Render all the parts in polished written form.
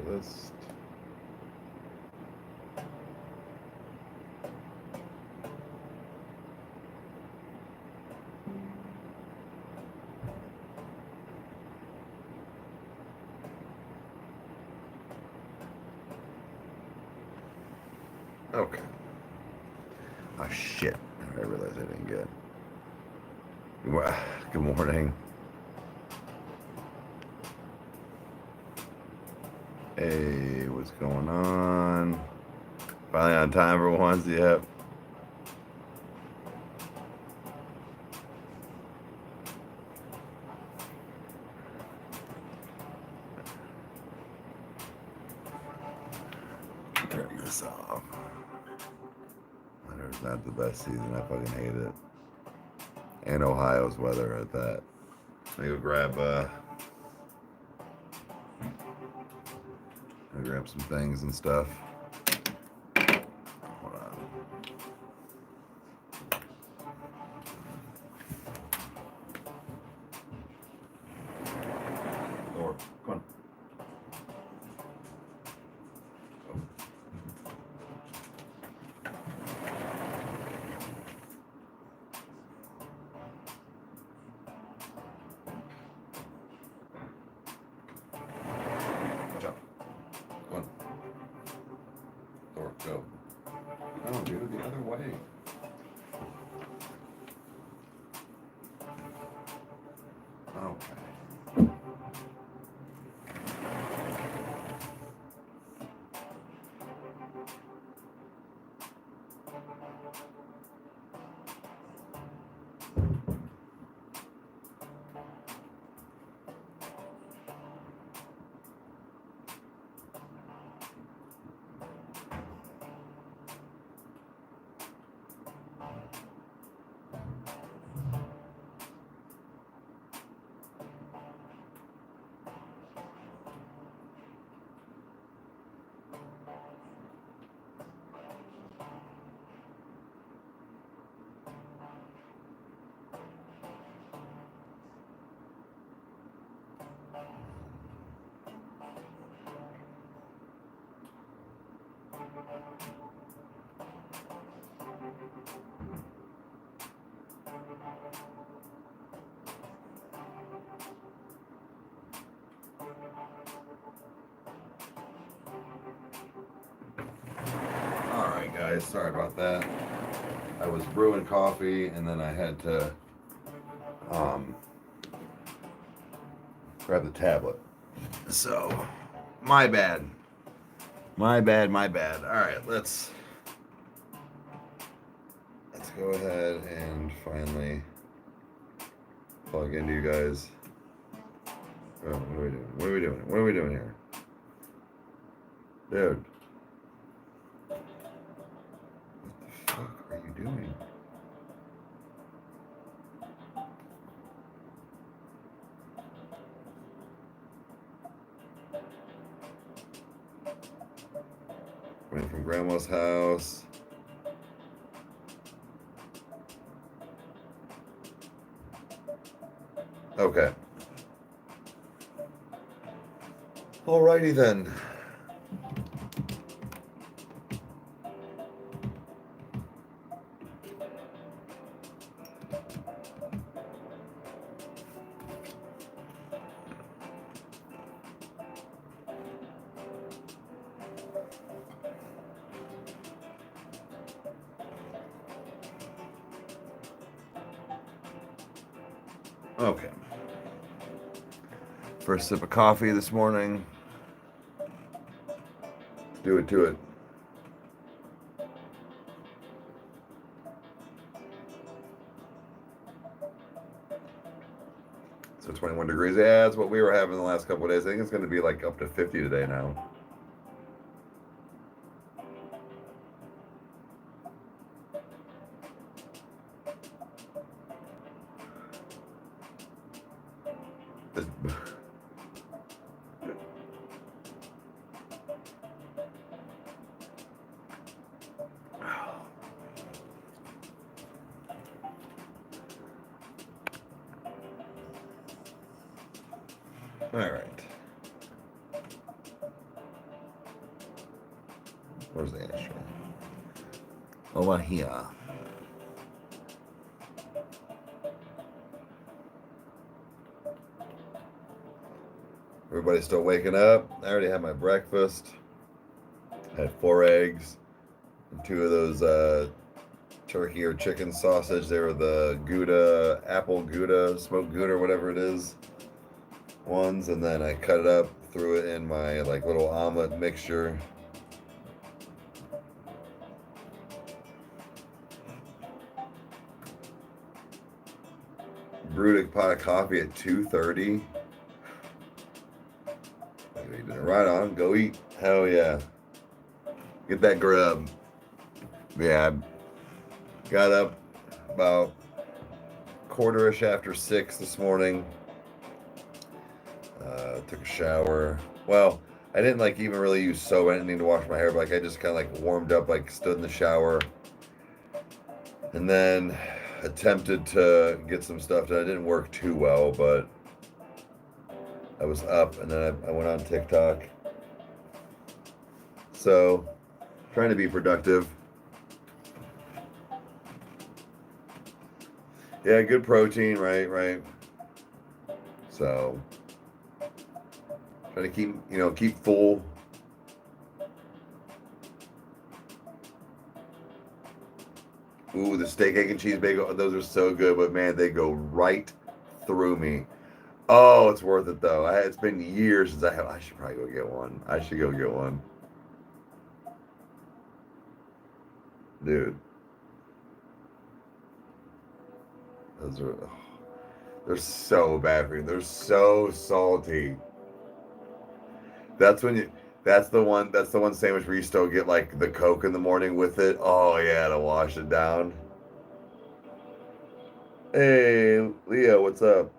playlist. Okay. Oh shit! I realized I didn't get. Good morning. Hey, what's going on? Finally on time for once. Yep. Turn this off. Winter's not the best season. I fucking hate it. And Ohio's weather at that. Let me go grab some things and stuff. Hold on. Or come on. Go. No, dude, the other way. Okay. Alright guys, sorry about that. I was brewing coffee and then I had to grab the tablet. So, my bad. My bad. Alright, let's go ahead and finally plug into you guys. Oh, what are we doing? What are we doing here? Dude. What the fuck are you doing? Went from grandma's house. Okay. Alrighty then. Okay. First sip of coffee this morning. Do it to it. So 21 degrees. Yeah, that's what we were having the last couple of days. I think it's going to be like up to 50 today now. All right. Where's the ashtray? Over here. Everybody's still waking up. I already had my breakfast. I had 4 eggs and 2 of those turkey or chicken sausage. They were the Gouda, apple Gouda, smoked Gouda, whatever it is, ones. And then I cut it up, threw it in my like little omelet mixture. Brewed a pot of coffee at 2:30. Right on, go eat. Hell yeah. Get that grub. Yeah, I got up about 1:15 after 6 this morning. Took a shower. Well, I didn't like even really use soap. I didn't need to wash my hair, but like I just kind of like warmed up, like stood in the shower. And then attempted to get some stuff done. It didn't work too well, but I was up, and then I went on TikTok. So, trying to be productive. Yeah, good protein, right. So, trying to keep full. Ooh, the steak, egg, and cheese bagel, those are so good, but man, they go right through me. Oh, it's worth it though. It's been years since I should probably go get one. I should go get one. Dude. They're so bad for you. They're so salty. That's the one sandwich where you still get like the Coke in the morning with it. Oh yeah, to wash it down. Hey, Leo, what's up?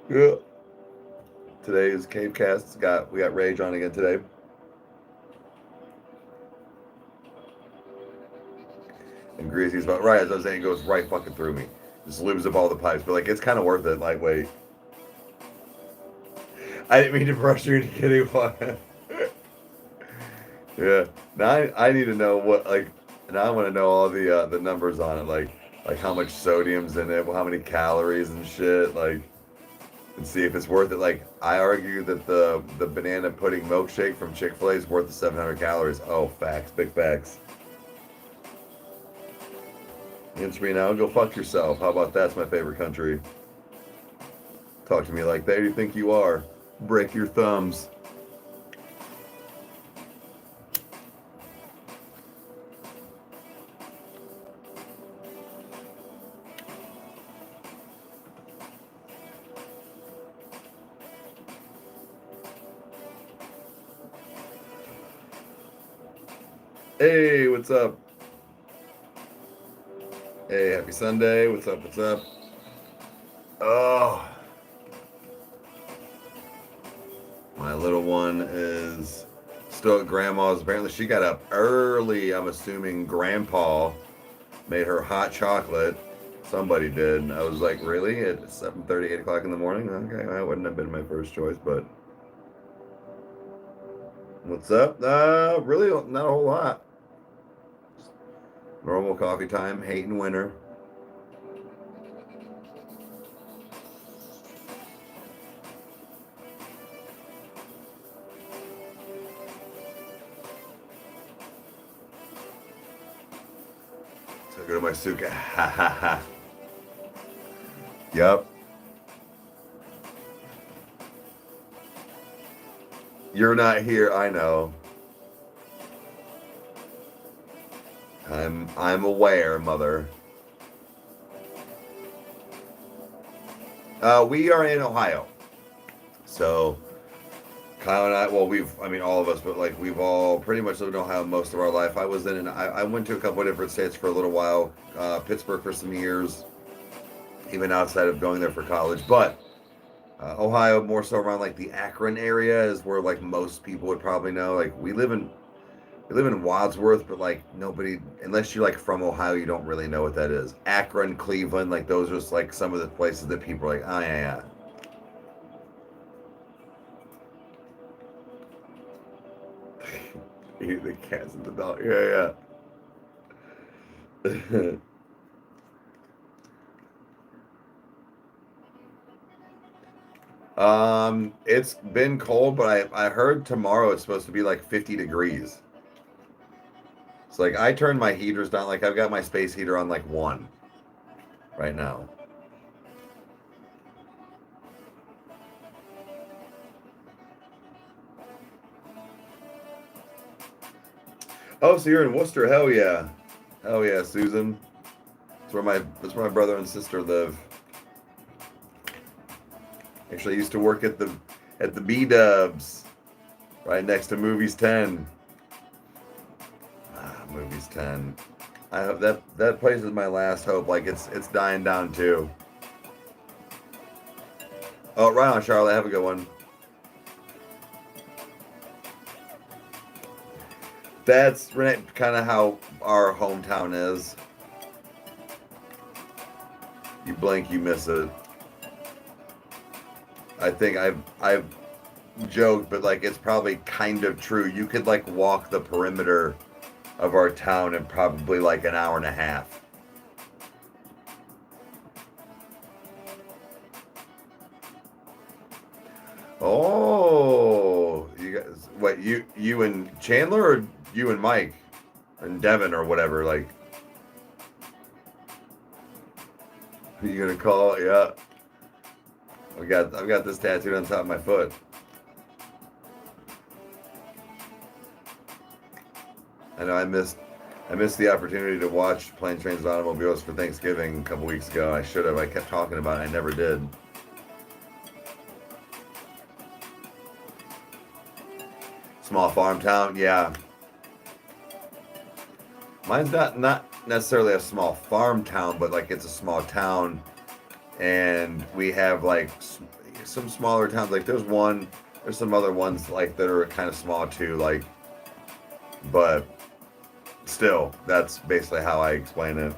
Yeah. Today's Cavecast we got Rage on again today. And Greasy's about right, as I was saying, it goes right fucking through me. Just lubes up all the pipes, but like it's kind of worth it, lightweight. I didn't mean to brush you into getting one. Yeah. Now I need to know now I want to know all the numbers on it, like how much sodium's in it, how many calories and shit, like, and see if it's worth it. Like I argue that the banana pudding milkshake from Chick-fil-A is worth the 700 calories. Oh, facts, big facts. Answer me now, go fuck yourself. How about that's my favorite country? Talk to me like that. Who do you think you are? Break your thumbs. Hey, what's up? Hey, happy Sunday. What's up? Oh. My little one is still at grandma's. Apparently she got up early. I'm assuming grandpa made her hot chocolate. Somebody did. And I was like, really? At 7:30, 8 o'clock in the morning? Okay, that wouldn't have been my first choice, but... What's up? Really not a whole lot. Normal coffee time, hating winter. So go to my suka. Ha ha ha. Yep. You're not here, I know. I'm aware, mother. We are in Ohio. So Kyle and I, well, all of us, but like we've all pretty much lived in Ohio most of our life. I went to a couple of different states for a little while, Pittsburgh for some years, even outside of going there for college. But Ohio, more so around like the Akron area, is where like most people would probably know. Like we live in We live in Wadsworth, but like nobody, unless you're like from Ohio, you don't really know what that is. Akron, Cleveland, like those are just like some of the places that people are like, oh yeah, yeah. The cats and the dog. Yeah, yeah. It's been cold, but I heard tomorrow it's supposed to be like 50 degrees. It's like I turned my heaters down. Like I've got my space heater on like 1 right now. Oh, so you're in Worcester? Hell yeah, Susan. That's where my brother and sister live. Actually, I used to work at the B Dubs, right next to Movies 10. Movies 10. I hope that place is my last hope. Like it's dying down too. Oh, right on, Charlotte. Have a good one. That's kind of how our hometown is. You blink, you miss it. I think I've joked, but like it's probably kind of true. You could like walk the perimeter of our town in probably like an hour and a half. Oh, you guys, what you and Chandler, or you and Mike and Devin or whatever? Like, who you gonna call? Yeah, I've got this tattooed on top of my foot. I know I missed the opportunity to watch Planes, Trains, and Automobiles for Thanksgiving a couple weeks ago. I should have. I kept talking about it. I never did. Small farm town, yeah. Mine's not necessarily a small farm town, but like it's a small town, and we have like some smaller towns. Like there's some other ones like that are kind of small too. Like, but still, that's basically how I explain it.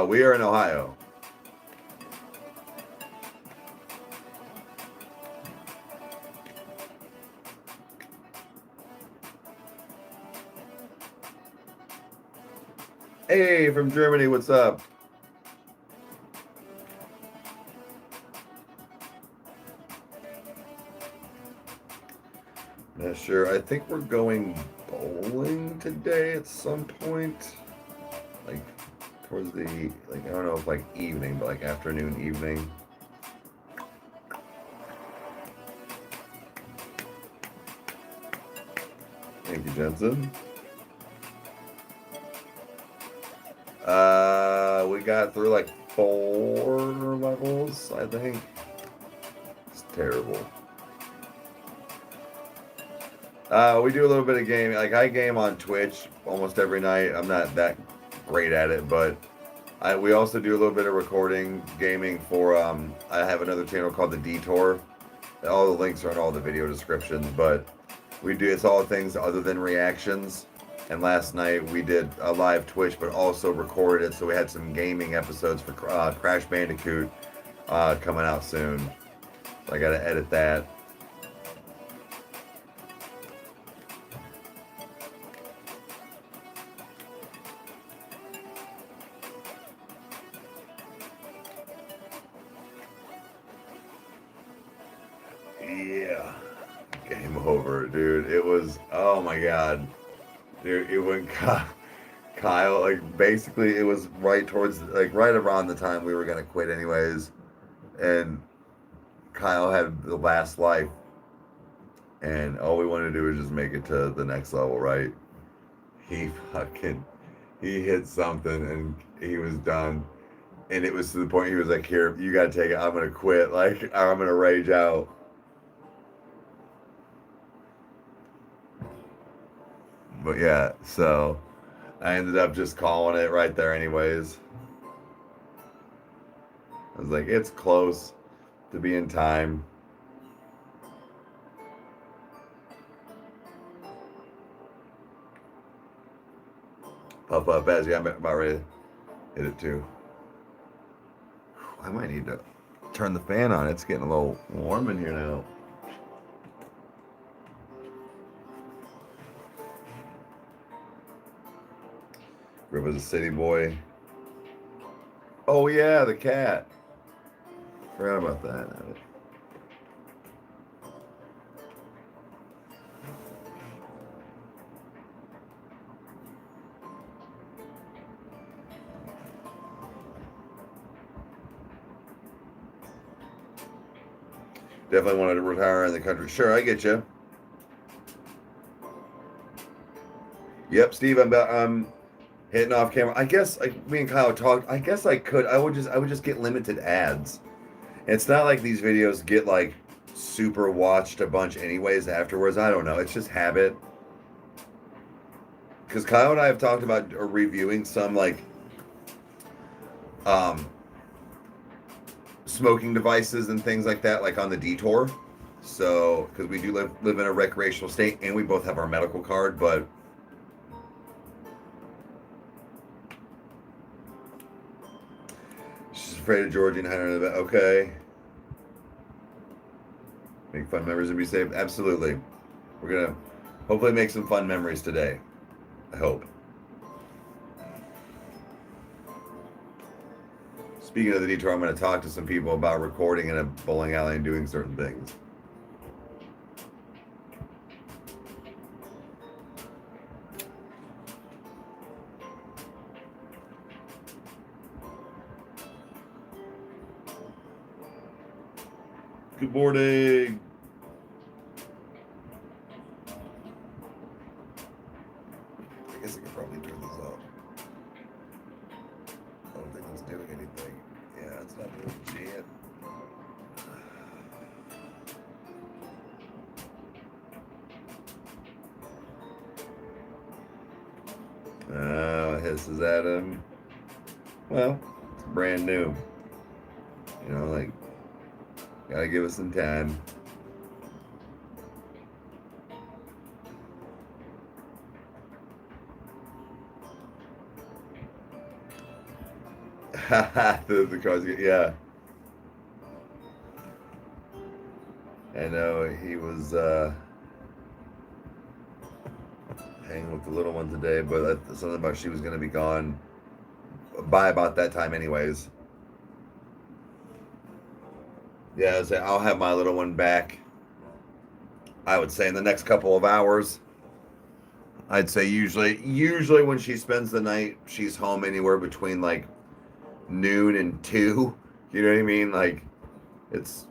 We are in Ohio. Hey, from Germany, what's up? Not sure. I think we're going bowling today at some point. Like towards the I don't know if like evening, but like afternoon, evening. Thank you, Jensen. We got through like 4 levels, I think. It's terrible. We do a little bit of gaming. Like I game on Twitch almost every night. I'm not that great at it, but we also do a little bit of recording gaming for I have another channel called The Detour. All the links are in all the video descriptions, but it's all things other than reactions. And last night we did a live Twitch, but also recorded it, so we had some gaming episodes for Crash Bandicoot coming out soon. So I gotta edit that. Yeah. Game over, dude. It was, oh my god. Dude, it went Kyle, like basically it was right towards, like right around the time we were gonna quit anyways. And Kyle had the last life. And all we wanted to do was just make it to the next level, right? He hit something and he was done. And it was to the point he was like, here, you gotta take it, I'm gonna quit. Like, I'm gonna rage out. But yeah, so I ended up just calling it right there anyways. I was like, it's close to being time. Puff Puff Pass. Yeah, I'm about ready to hit it too. I might need to turn the fan on. It's getting a little warm in here now. Grib was a city boy. Oh yeah, the cat. Forgot about that. Definitely wanted to retire in the country. Sure, I get you. Yep, Steve, I'm hitting off camera. I guess me and Kyle talked. I guess I could. I would just get limited ads. It's not like these videos get like super watched a bunch anyways afterwards. I don't know. It's just habit. Because Kyle and I have talked about reviewing some like smoking devices and things like that, like on the detour. So, because we do live in a recreational state and we both have our medical card, but she's afraid of Georgie and hiding under the bed. Okay. Make fun memories and be safe. Absolutely. We're going to hopefully make some fun memories today. I hope. Speaking of the detour, I'm going to talk to some people about recording in a bowling alley and doing certain things. Good morning. I guess I could probably turn this off. I don't think it's doing anything. Yeah, it's not doing shit. Hisses at him. Well, it's brand new. You know, like, gotta give it some time. the cars, yeah. I know he was hanging with the little one today, but something about she was going to be gone by about that time anyways. Yeah, I'll have my little one back, I would say, in the next couple of hours. I'd say usually when she spends the night, she's home anywhere between like noon and 2. You know what I mean? Like, it's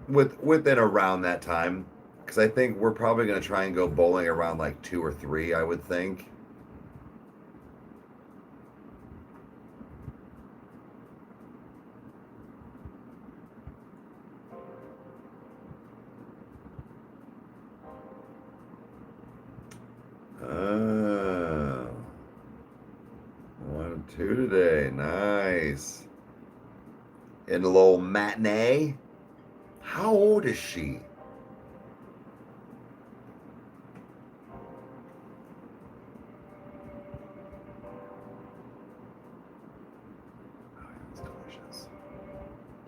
within around that time. Because I think we're probably going to try and go bowling around like 2 or 3, I would think. Oh, 1 and 2 today. Nice. In a little matinee. How old is she? Oh, it's delicious.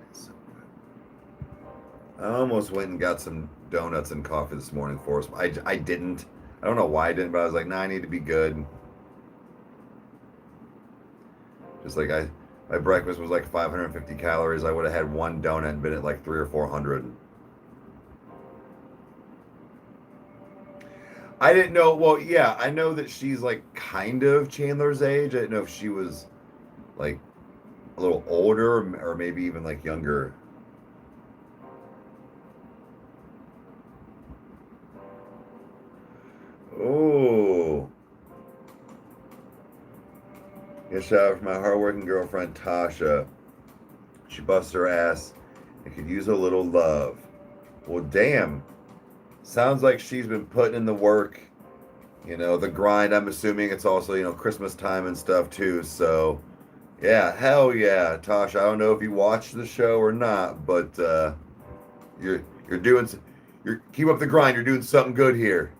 It's so good. I almost went and got some donuts and coffee this morning for us. I didn't. I don't know why I didn't, but I was like, nah, I need to be good. Just like my breakfast was like 550 calories. I would have had one donut and been at like 300 or 400. I didn't know. Well, yeah, I know that she's like kind of Chandler's age. I didn't know if she was like a little older or maybe even like younger. Oh. A shout out for my hardworking girlfriend Tasha. She busts her ass and could use a little love. Well, damn. Sounds like she's been putting in the work. You know, the grind. I'm assuming it's also, you know, Christmas time and stuff too. So, yeah, hell yeah, Tasha. I don't know if you watch the show or not, but you're doing. Keep up the grind. You're doing something good here.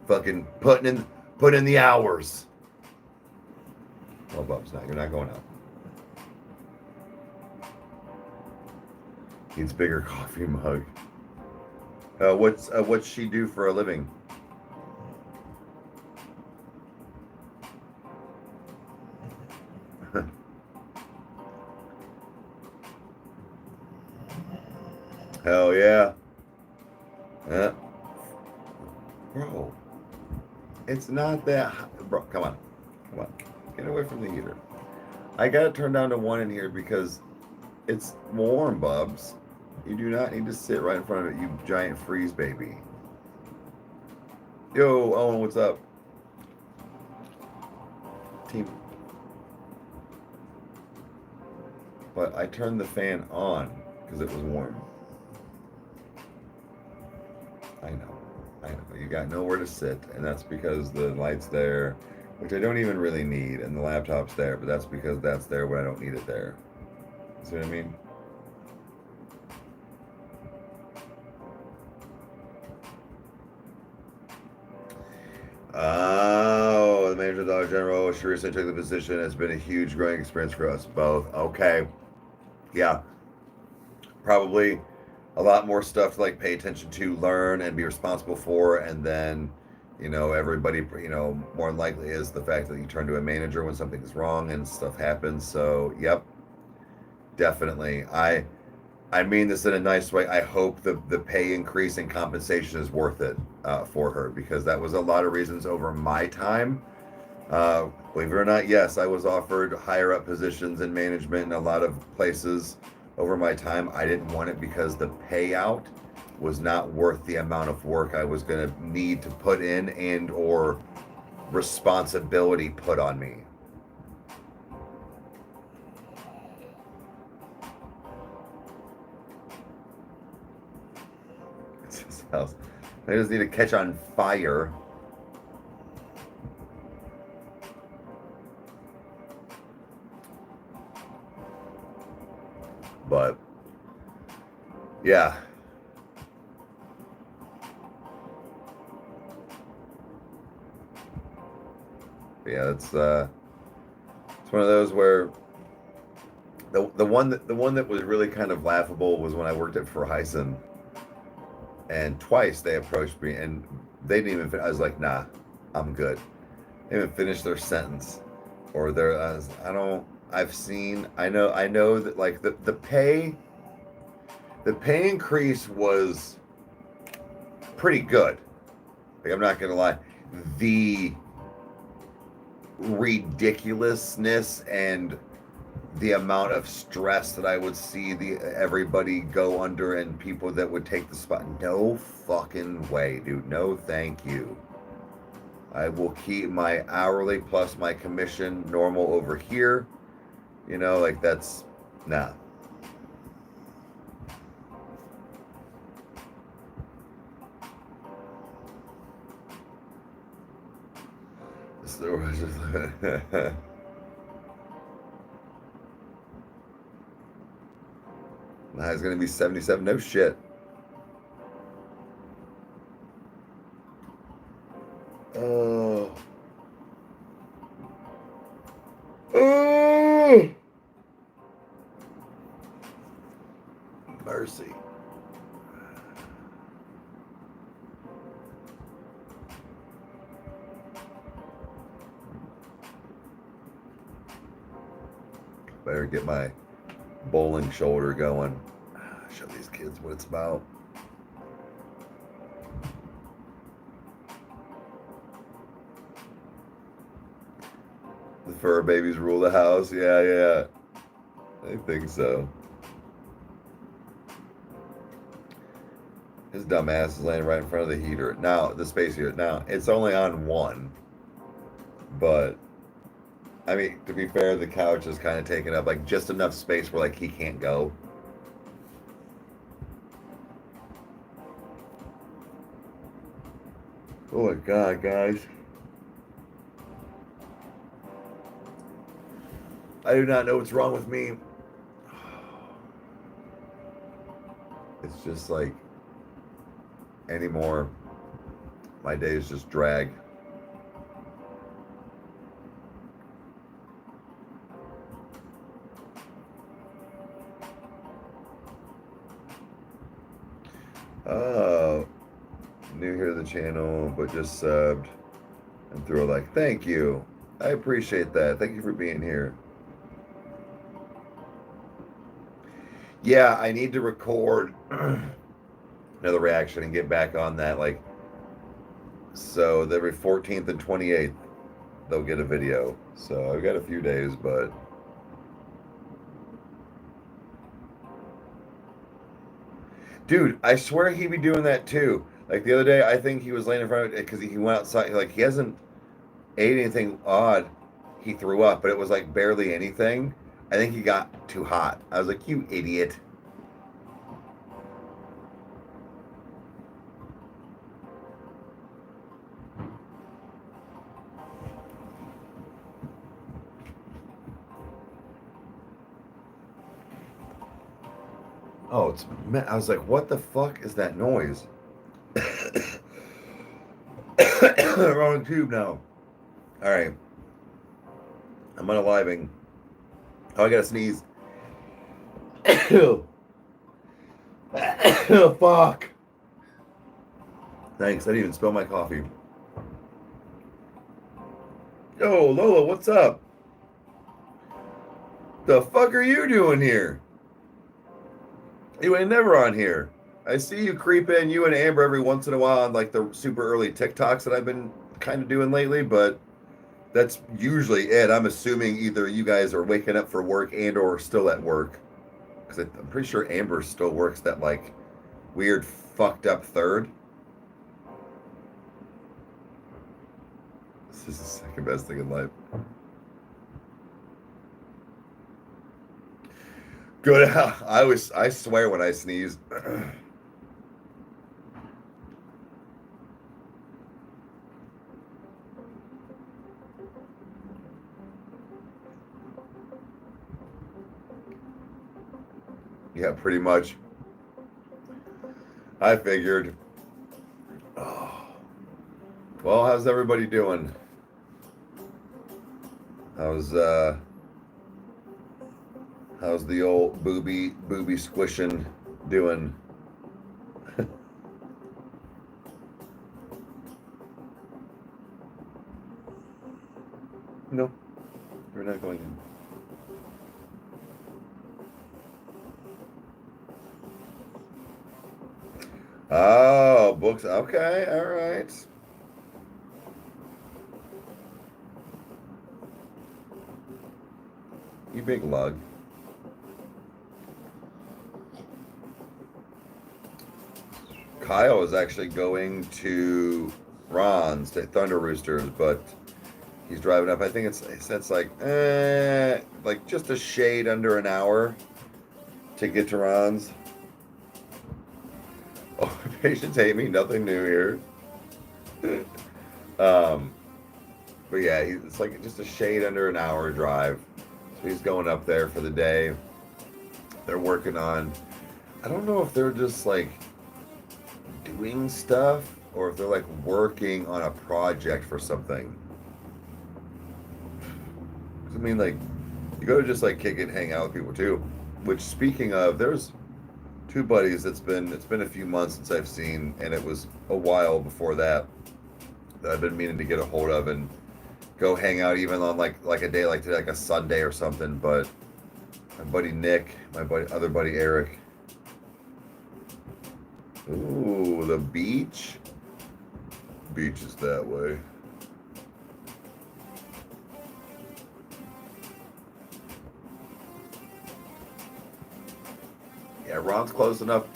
Fucking put in the hours. Oh, Bubs, no, you're not going out. Needs bigger coffee mug. What's she do for a living? Hell yeah. Yeah. Bro, it's not that hot. Bro, come on. Come on. Get away from the heater. I got it turned down to 1 in here because it's warm, Bubs. You do not need to sit right in front of it, you giant freeze baby. Yo, Owen, what's up? Team. But I turned the fan on because it was warm. I know. You got nowhere to sit, and that's because the light's there, which I don't even really need, and the laptop's there, but that's because that's there when I don't need it there. See what I mean? Oh, the manager of the Dollar General sure recently took the position. It's been a huge growing experience for us both. Okay. Yeah. Probably a lot more stuff to like pay attention to, learn, and be responsible for, and then, everybody, more than likely is the fact that you turn to a manager when something's wrong and stuff happens. So, yep, definitely. I mean this in a nice way. I hope the pay increase and compensation is worth it for her, because that was a lot of reasons over my time. Believe it or not, yes, I was offered higher up positions in management in a lot of places over my time. I didn't want it because the payout was not worth the amount of work I was going to need to put in and or responsibility put on me. It's his house. I just need to catch on fire. But yeah. Yeah, it's one of those where the one that was really kind of laughable was when I worked at Verizon, and twice they approached me and they didn't even. I was like, nah, I'm good. They didn't even finish their sentence, or their. I don't. I know that like the pay increase was pretty good. Like, I'm not gonna lie, the ridiculousness and the amount of stress that I would see everybody go under, and people that would take the spot. No fucking way, dude. No, thank you. I will keep my hourly plus my commission normal over here. Like that's nah. Nah, it's gonna be 77. No shit. Oh. Oh. Mercy. Better get my bowling shoulder going. Show these kids what it's about. The fur babies rule the house. Yeah. I think so. His dumb ass is laying right in front of the heater. Now, the space heater. Now, it's only on one. But, I mean, to be fair, the couch is kind of taking up, like, just enough space where, like, he can't go. Oh my God, guys. I do not know what's wrong with me. It's just like, anymore, my days just drag. new here to the channel, but just subbed and threw a like. Thank you. I appreciate that. Thank you for being here. Yeah, I need to record another reaction and get back on that. Like, so every 14th and 28th, they'll get a video. So I've got a few days, but dude, I swear he'd be doing that too. Like the other day, I think he was laying in front of it because he went outside. Like he hasn't ate anything odd. He threw up, but it was like barely anything. I think he got too hot. I was like, you idiot. Oh, it's. I was like, what the fuck is that noise? Wrong tube now. All right. I'm unaliving. Oh, I gotta sneeze. Oh, fuck. Thanks. I didn't even spill my coffee. Yo, Lola, what's up? The fuck are you doing here? You ain't never on here. I see you creep in, you and Amber, every once in a while on like the super early TikToks that I've been kind of doing lately, but that's usually it. I'm assuming either you guys are waking up for work and or still at work. Because I'm pretty sure Amber still works that like weird fucked up third. This is the second best thing in life. Good. I swear when I sneeze. Yeah, pretty much. I figured. Oh. Well, how's everybody doing? How's the old booby squishing doing? No, we're not going in. Oh, books. Okay, all right. You big lug. Kyle is actually going to Ron's, to Thunder Roosters, but he's driving up. I think it's like just a shade under an hour to get to Ron's. Oh, patients hate me. Nothing new here. But yeah, it's like just a shade under an hour drive. So he's going up there for the day. They're working on, I don't know if they're just like doing stuff or if they're like working on a project for something. I mean, like, you go to just like kick it, hang out with people too. Which, speaking of, there's two buddies it's been a few months since I've seen, and it was a while before that I've been meaning to get a hold of and go hang out, even on like a day like today, like a Sunday or something. But my buddy Nick, my other buddy Eric. Ooh, the beach. Beach is that way. Yeah, Ron's close enough.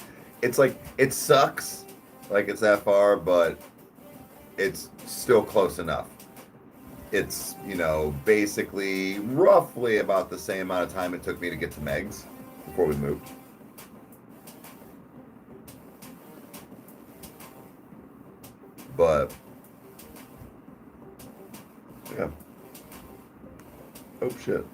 It's like, it sucks, like it's that far, but it's still close enough. It's, you know, basically roughly about the same amount of time it took me to get to Meg's before we moved. But yeah. Oh shit.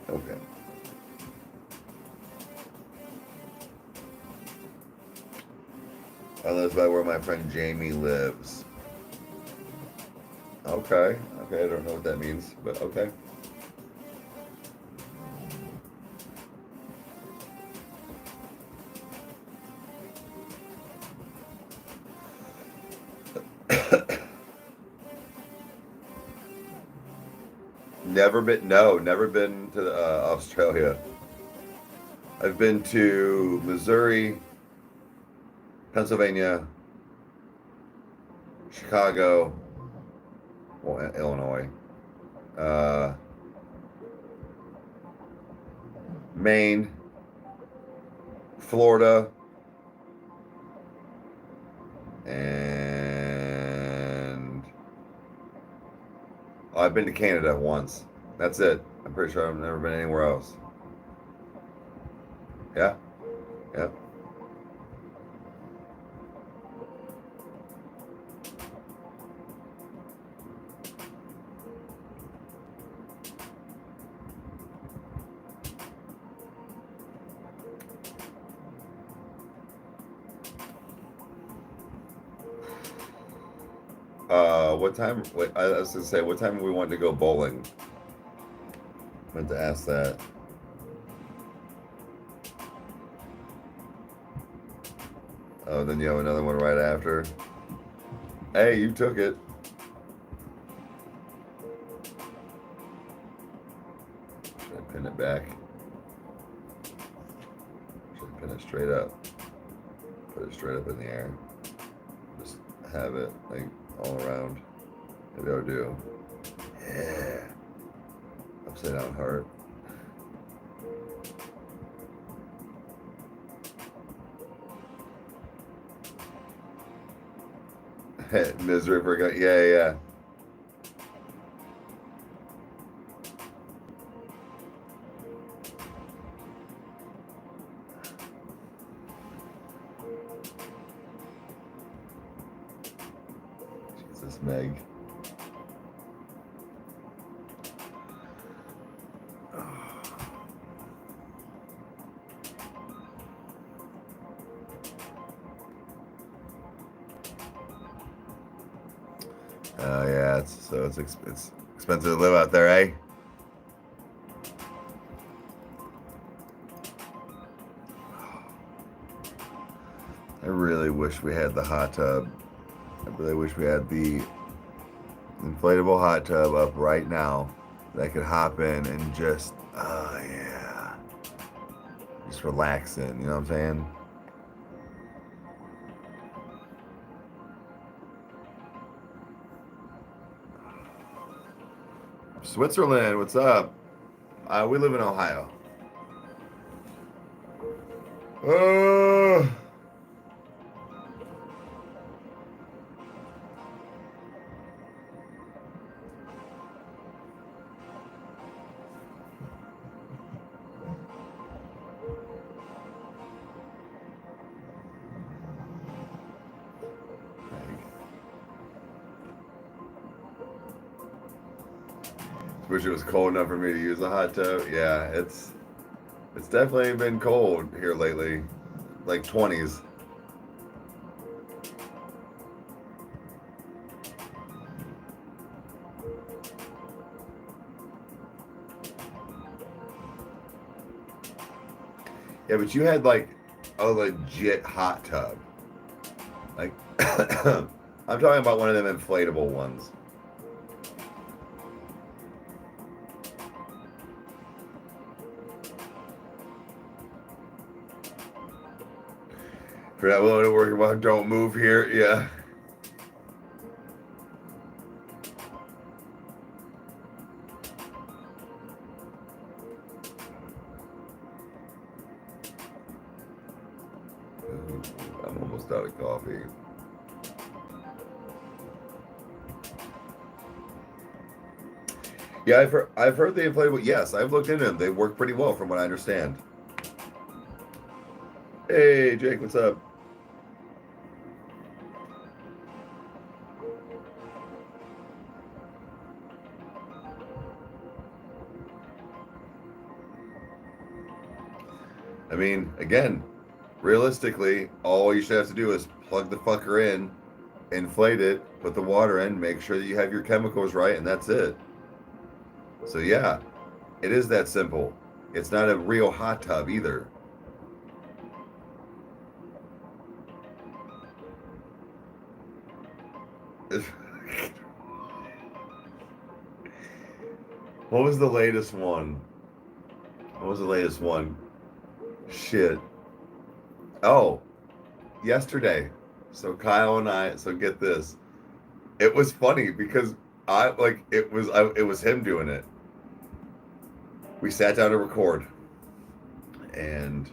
Okay. I live by where my friend Jamie lives. Okay. Okay, I don't know what that means, but okay. Never been to Australia. I've been to Missouri, Pennsylvania, Chicago, well, Illinois, Maine, Florida, and I've been to Canada once. That's it. I'm pretty sure I've never been anywhere else. Yeah, yeah. What time? Wait, I was gonna say, what time we wanted to go bowling? I meant to ask that. Oh, then you have another one right after. Hey, you took it. Should I pin it back? Should I pin it straight up? Put it straight up in the air. Just have it like all around. Maybe I'll do. Yeah. Upside down heart. Misery for God. Yeah. Jesus, Meg. Oh yeah, it's expensive to live out there, eh? I really wish we had the hot tub. I really wish we had the inflatable hot tub up right now that I could hop in and just, oh yeah, just relax in. You know what I'm saying? Switzerland, what's up? We live in Ohio. Wish it was cold enough for me to use a hot tub. Yeah, it's definitely been cold here lately, like 20s. Yeah, but you had like a legit hot tub. Like, I'm talking about one of them inflatable ones. If you're not willing to work about, don't move here. Yeah. I'm almost out of coffee. Yeah, I've heard the inflatable. Yes, I've looked into them. They work pretty well, from what I understand. Hey, Jake, what's up? I mean, again, realistically, all you should have to do is plug the fucker in, inflate it, put the water in, make sure that you have your chemicals right, and that's it. So yeah, it is that simple. It's not a real hot tub either. What was the latest one? What was the latest one? Shit. Oh, yesterday. So Kyle and I. So get this. It was funny because it was him doing it. We sat down to record, and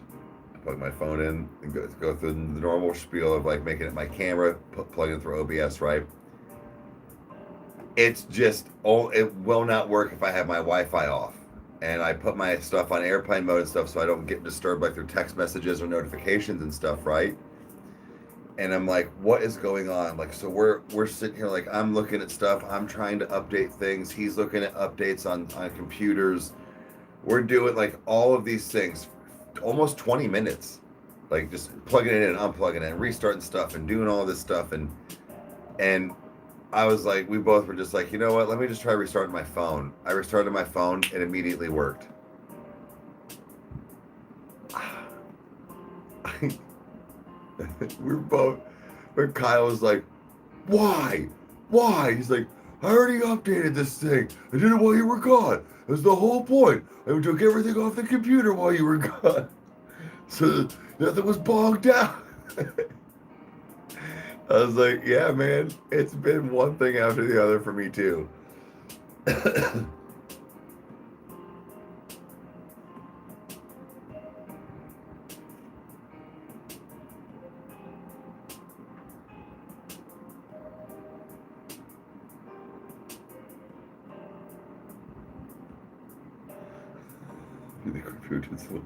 I plug my phone in and go through the normal spiel of like making it my camera, plugging it through OBS, right? It's just it will not work if I have my Wi-Fi off, and I put my stuff on airplane mode and stuff so I don't get disturbed like through text messages or notifications and stuff, right? And I'm like, what is going on? Like, so we're sitting here like I'm looking at stuff, I'm trying to update things, he's looking at updates on computers. We're doing like all of these things, almost 20 minutes, like just plugging it in, unplugging it, and restarting stuff, and doing all this stuff, and I was like, we both were just like, you know what? Let me just try restarting my phone. I restarted my phone, and it immediately worked. We were both, but Kyle was like, why? Why? He's like, I already updated this thing. I did it while you were gone. That's the whole point. I took everything off the computer while you were gone. So nothing was bogged down. I was like, yeah, man, it's been one thing after the other for me too. The computer's full.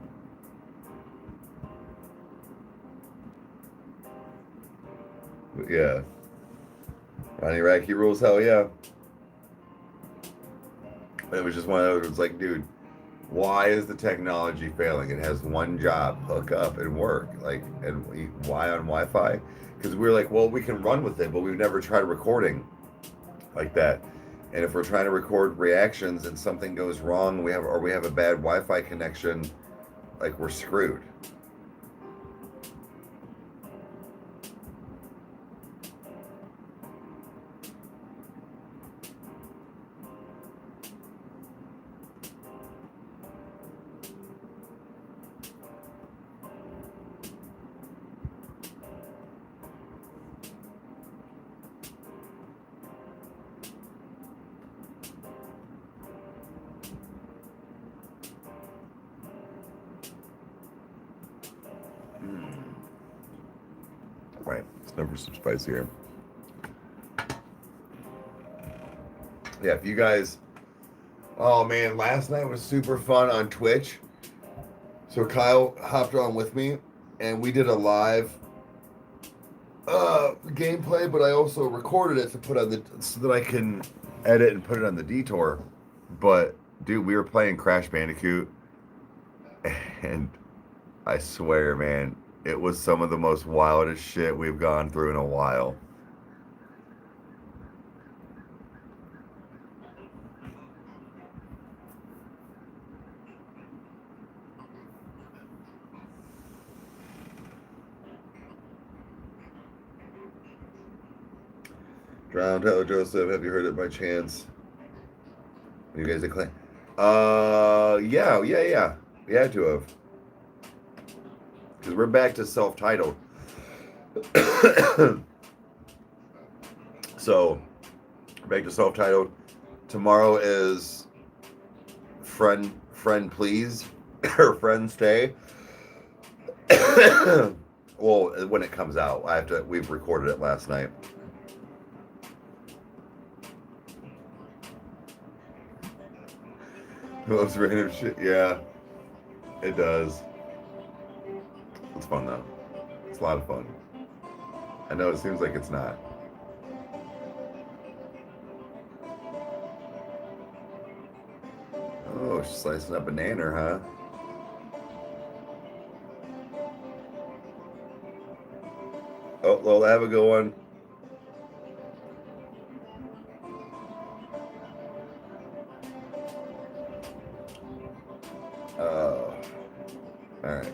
But yeah. Ronnie Racky rules, hell yeah. It was just one of those, it was like, dude, why is the technology failing? It has one job, hook up and work. Like, and why on Wi-Fi? Because we were like, well, we can run with it, but we've never tried recording like that. And if we're trying to record reactions and something goes wrong, we have a bad Wi-Fi connection, like we're screwed. Right, it's never some spicier. Yeah, if you guys, oh man, last night was super fun on Twitch. So Kyle hopped on with me, and we did a live gameplay, but I also recorded it to put on the so that I can edit and put it on the detour. But dude, we were playing Crash Bandicoot, and I swear, man, it was some of the most wildest shit we've gone through in a while. Drowned Tyler Joseph, have you heard it by chance? You guys declare? Yeah. We had to have. Because we're back to self-titled. So, back to self-titled. Tomorrow is Friend Please, or Friend Stay. Well, when it comes out, we've recorded it last night. Most random shit, yeah. It does. It's fun though. It's a lot of fun. I know it seems like it's not. Oh, she's slicing up a banana, huh? Oh, well, have a good one. Oh, all right.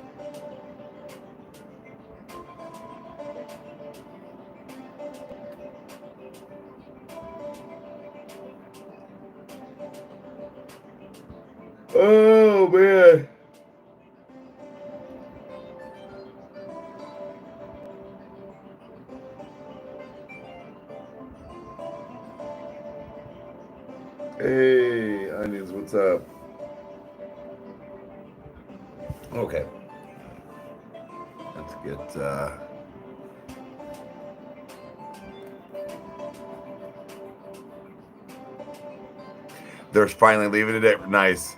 Oh man. Hey, Onions, what's up? Okay. Let's get they're finally leaving it at nice.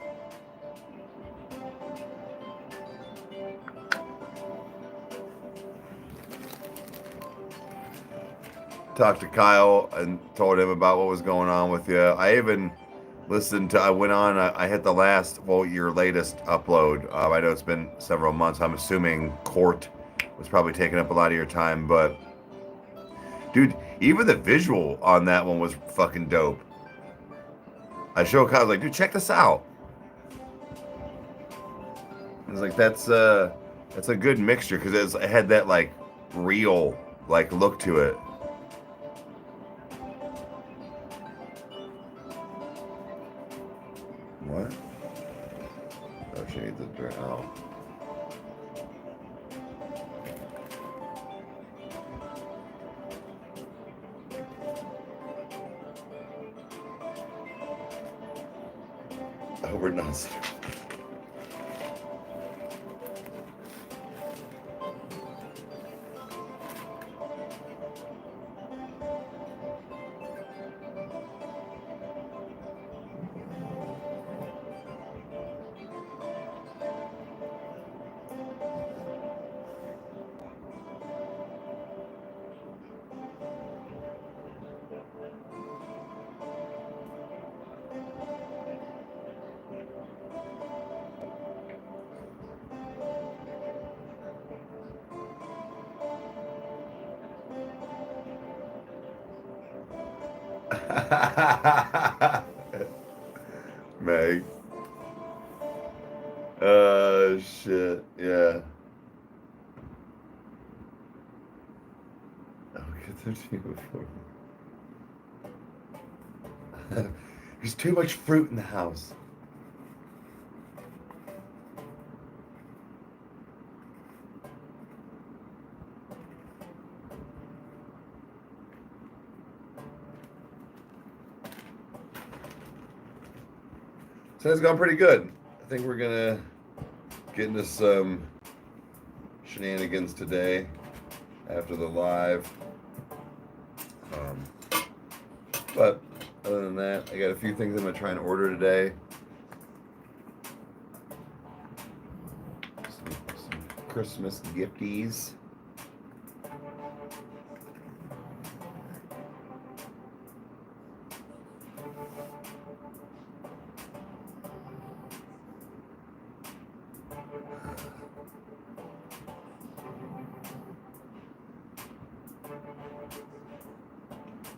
Talked to Kyle and told him about what was going on with you. I even listened to, I went on, I hit the last, well, your latest upload. I know it's been several months. I'm assuming court was probably taking up a lot of your time, but dude, even the visual on that one was fucking dope. I showed Kyle, I was like, dude, check this out. I was like, that's a good mixture because it had that like real like look to it. What? Oh, she needs a drink. Oh. Oh, we're not. Meg. Shit. Yeah. Oh, get them to you before. There's too much fruit in the house. So it's gone pretty good. I think we're gonna get into some shenanigans today after the live. But other than that, I got a few things I'm gonna try and order today. Some Christmas gifties.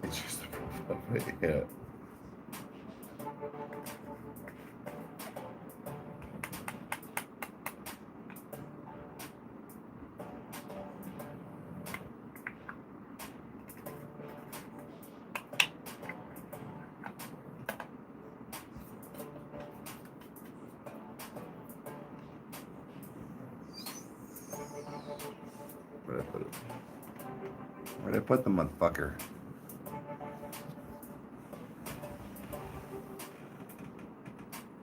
It's just a profile, yeah. Where'd I put it? Where'd I put the motherfucker?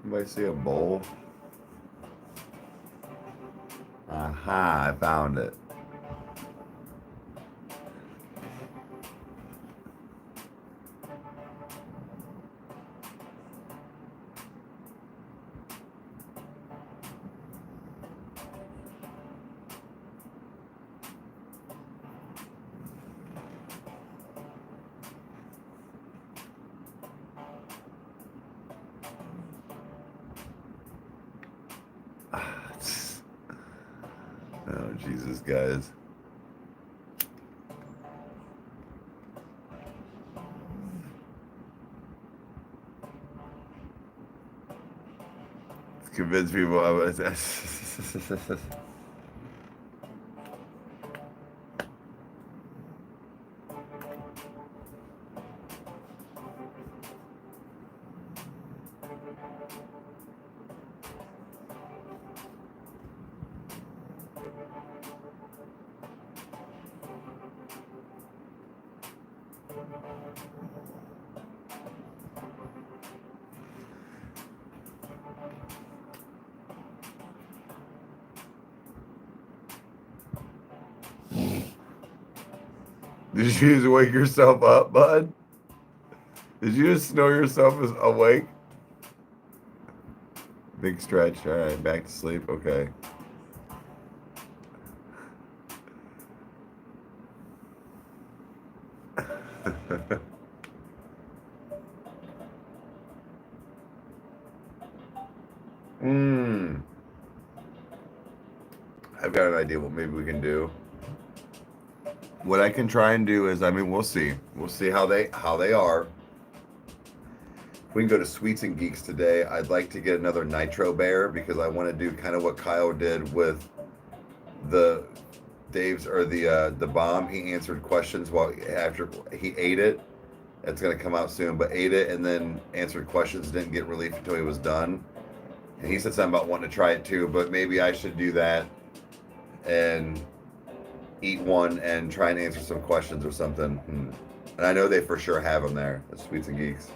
Anybody see a bowl? Aha, I found it. Oh, Jesus, guys. Let's convince people I was. Did you just wake yourself up, bud? Did you just snore yourself awake? Big stretch. All right, back to sleep. Okay. Hmm. I've got an idea what maybe we can do. What I can try and do is, I mean, we'll see. We'll see how they are. We can go to Sweets and Geeks today. I'd like to get another Nitro Bear because I want to do kind of what Kyle did with the Dave's or the bomb. He answered questions while after he ate it. It's gonna come out soon, but ate it and then answered questions. Didn't get relief until he was done. And he said something about wanting to try it too, but maybe I should do that and eat one and try and answer some questions or something. And I know they for sure have them there at Sweets and Geeks.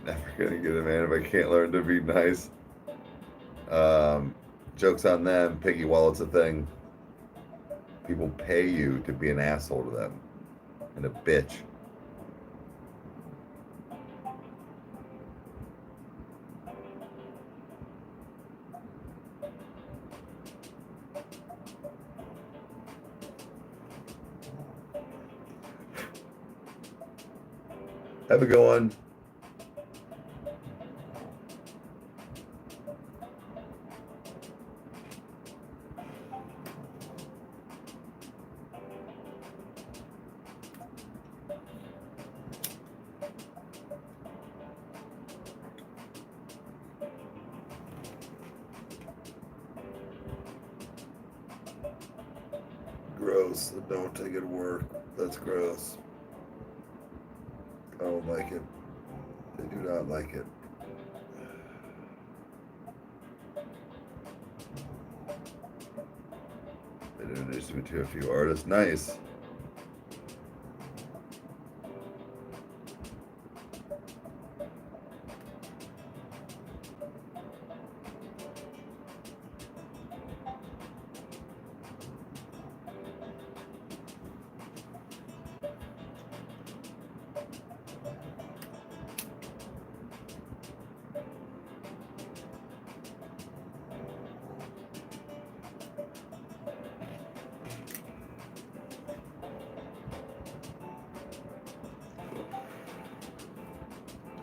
Never gonna get it, man, if I can't learn to be nice. Joke's on them. Piggy wallet's a thing. People pay you to be an asshole to them and a bitch. Have a good one. Gross. Don't take it to work. That's gross. I don't like it. They do not like it. They introduced me to a few artists. Nice.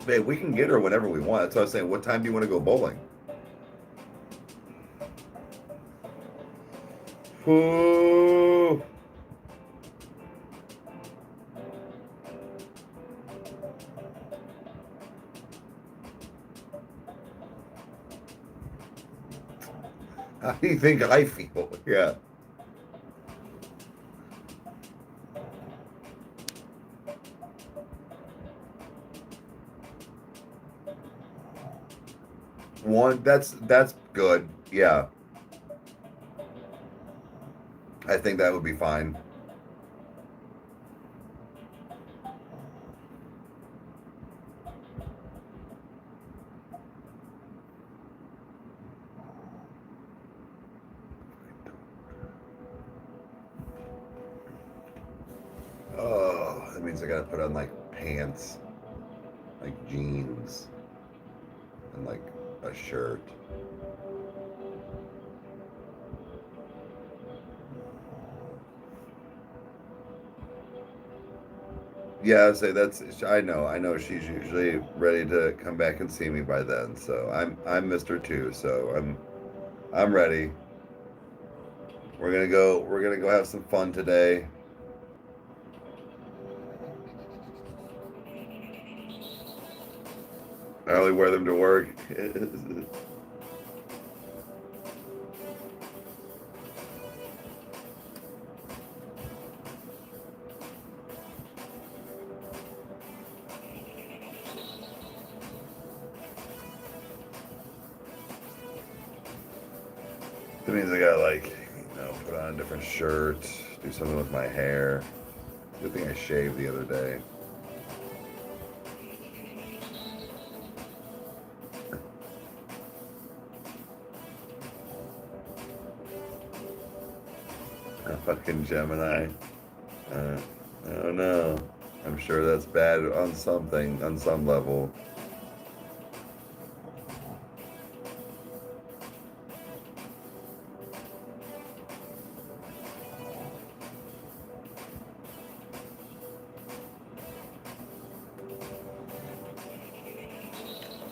Babe, we can get her whenever we want. That's what I was saying. What time do you want to go bowling? Ooh. How do you think I feel? Yeah. One, that's good. Yeah. I think that would be fine. Oh, that means I gotta put on like pants, like jeans, and like a shirt. Yeah, I'd say that's. I know. She's usually ready to come back and see me by then. So I'm Mr. Two. So I'm ready. We're gonna go have some fun today. I only wear them to work. That means I gotta like, put on a different shirt, do something with my hair. Good thing I shaved the other day. Fucking Gemini. I don't know. I'm sure that's bad on something, on some level.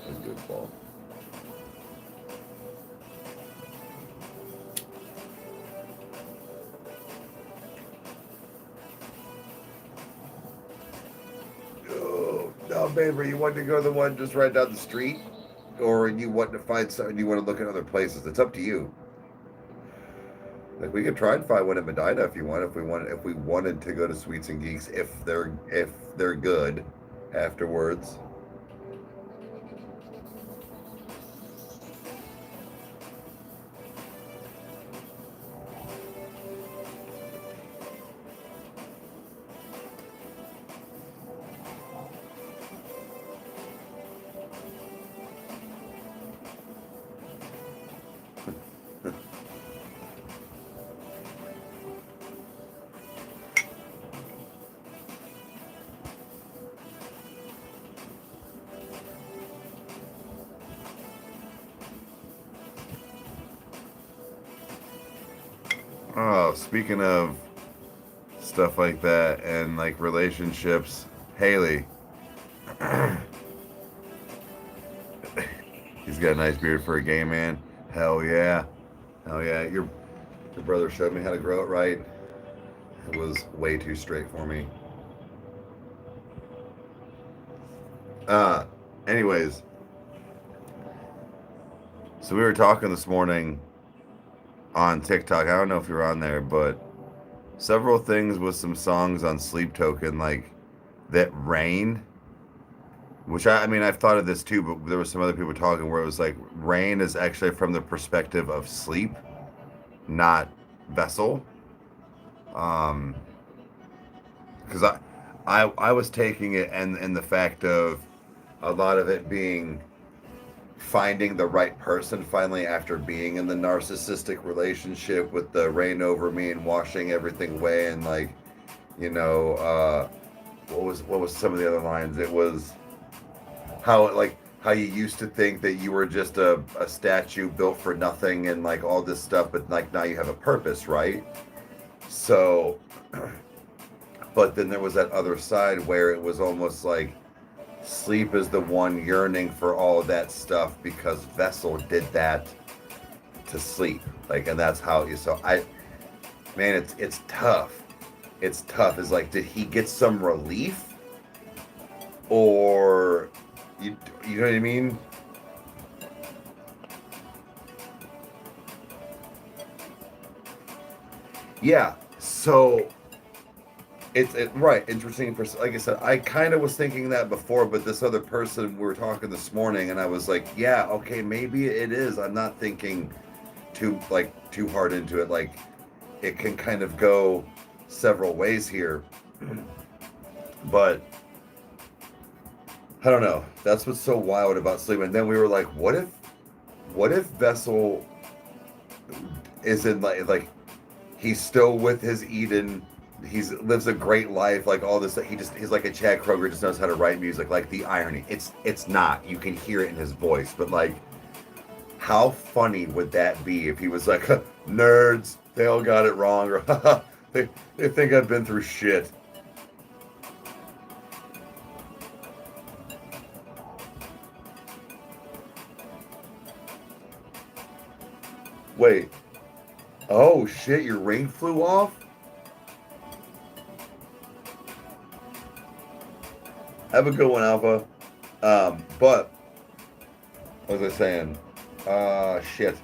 A good ball. Oh, no, babe, you want to go to the one just right down the street? Or you want to find something, you want to look at other places? It's up to you. Like, we could try and find one in Medina if you want. If we wanted to go to Sweets and Geeks, if they're good afterwards. Oh, speaking of stuff like that and like relationships, Haley. He's got a nice beard for a gay man. Hell yeah. Hell yeah. Your brother showed me how to grow it right. It was way too straight for me. Anyways. So we were talking this morning on TikTok. I don't know if you're on there, but several things with some songs on Sleep Token, like that Rain, which I mean, I've thought of this too, but there was some other people talking where it was like Rain is actually from the perspective of sleep, not Vessel. Because I was taking it and the fact of a lot of it being finding the right person finally after being in the narcissistic relationship with the rain over me and washing everything away, and like, you know, what was some of the other lines? It was how you used to think that you were just a statue built for nothing and like all this stuff, but like now you have a purpose, right? So but then there was that other side where it was almost like Sleep is the one yearning for all of that stuff because Vessel did that to Sleep. Like, and that's how you, so man, it's tough. It's tough. It's like, did he get some relief? Or, you know what I mean? Yeah, so it's right, interesting. Like I said, I kind of was thinking that before, but this other person, we were talking this morning, and I was like, yeah, okay, maybe it is. I'm not thinking too hard into it. Like, it can kind of go several ways here, but I don't know. That's what's so wild about Sleep. And then we were like, what if Vessel is in like he's still with his Eden. Lives a great life, like all this. He's like a Chad Kroger, just knows how to write music. Like the irony, it's not. You can hear it in his voice, but like, how funny would that be if he was like, nerds, they all got it wrong, or they think I've been through shit. Wait. Oh shit, your ring flew off? Have a good one, Alpha. But what was I saying? Shit.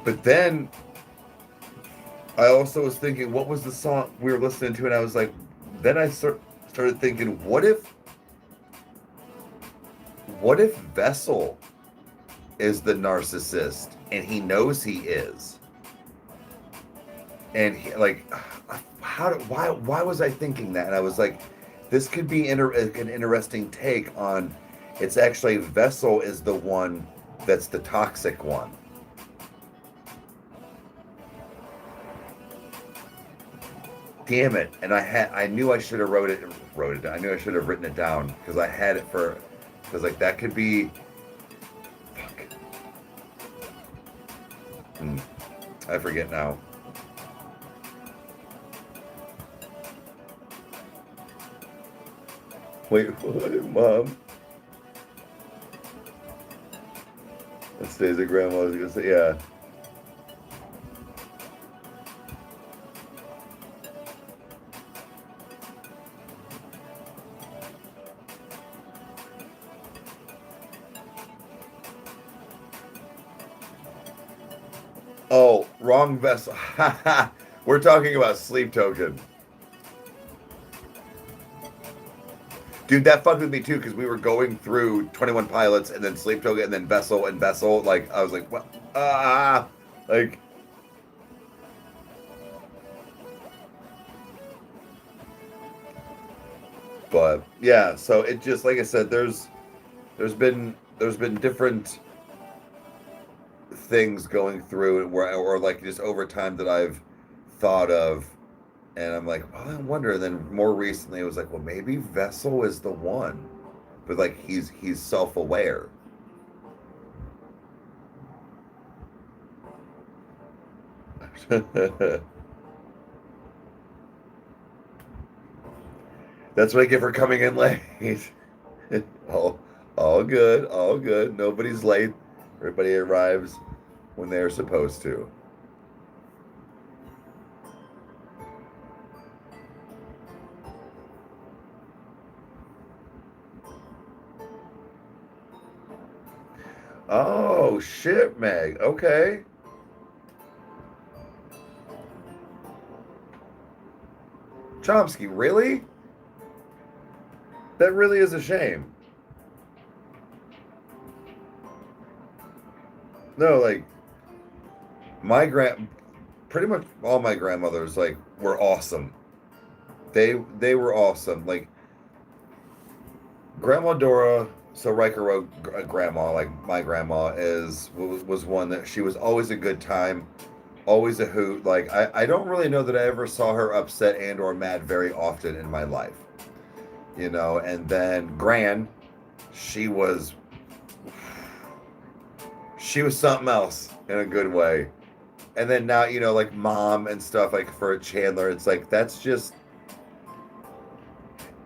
But then I also was thinking, what was the song we were listening to? And I was like, then I started thinking, what if Vessel is the narcissist and he knows he is? And he, like, why was I thinking that? And I was like, this could be an interesting take on, it's actually Vessel is the one that's the toxic one. damn it. And I knew I should have wrote it down. I knew I should have written it down because I had it because like that could be, fuck. I forget now. Wait, what, Mom? It stays at Grandma's. Gonna say, yeah. Oh, wrong vessel. We're talking about Sleep Token. Dude, that fucked with me too because we were going through 21 Pilots and then Sleep Token and then Vessel and Vessel. Like, I was like, what? Like. But yeah, so it just, like I said, there's been different things going through it or like just over time that I've thought of, and I'm like, well, I wonder. And then more recently, it was like, well, maybe Vessel is the one, but like he's self-aware. That's what I get for coming in late. all good, all good. Nobody's late. Everybody arrives when they're supposed to. Oh shit, Meg. Okay. Chomsky, really? That really is a shame. No, like pretty much all my grandmothers like were awesome. They were awesome. Like Grandma Dora, so Rykerroad grandma, like my grandma was one that she was always a good time, always a hoot. Like I don't really know that I ever saw her upset and or mad very often in my life. You know, and then Gran, she was something else in a good way. And then now, you know, like Mom and stuff, like for Chandler, it's like that's just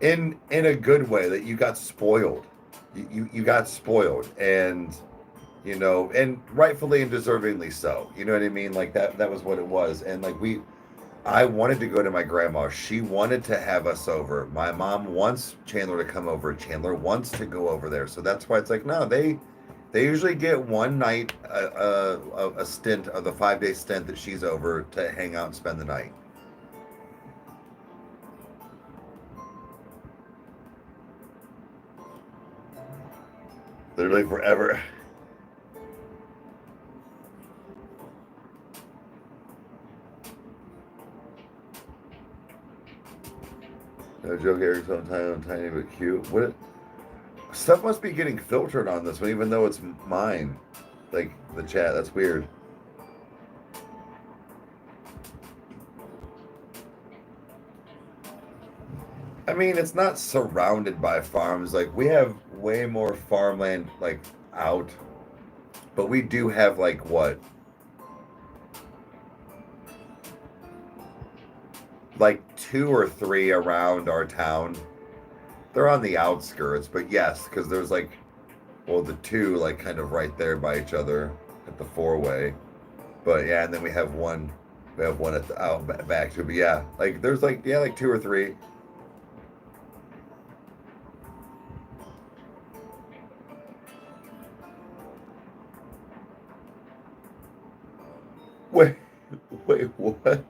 in a good way that you got spoiled. You got spoiled, and you know, and rightfully and deservingly so. You know what I mean? Like that was what it was. And like I wanted to go to my grandma. She wanted to have us over. My mom wants Chandler to come over. Chandler wants to go over there. So that's why it's like, no, they usually get one night, a stint of the 5-day stint that she's over to hang out and spend the night. Literally forever. No joke, Eric's on tiny but cute. What? Stuff must be getting filtered on this one, even though it's mine. Like the chat, that's weird. I mean, it's not surrounded by farms. Like we have way more farmland like out, but we do have like what? Like 2 or 3 around our town. They're on the outskirts, but yes, because there's like, well, the 2 like kind of right there by each other at the 4-way. But yeah, and then we have one at the out back too. But yeah, like there's like like 2 or 3. Wait, what?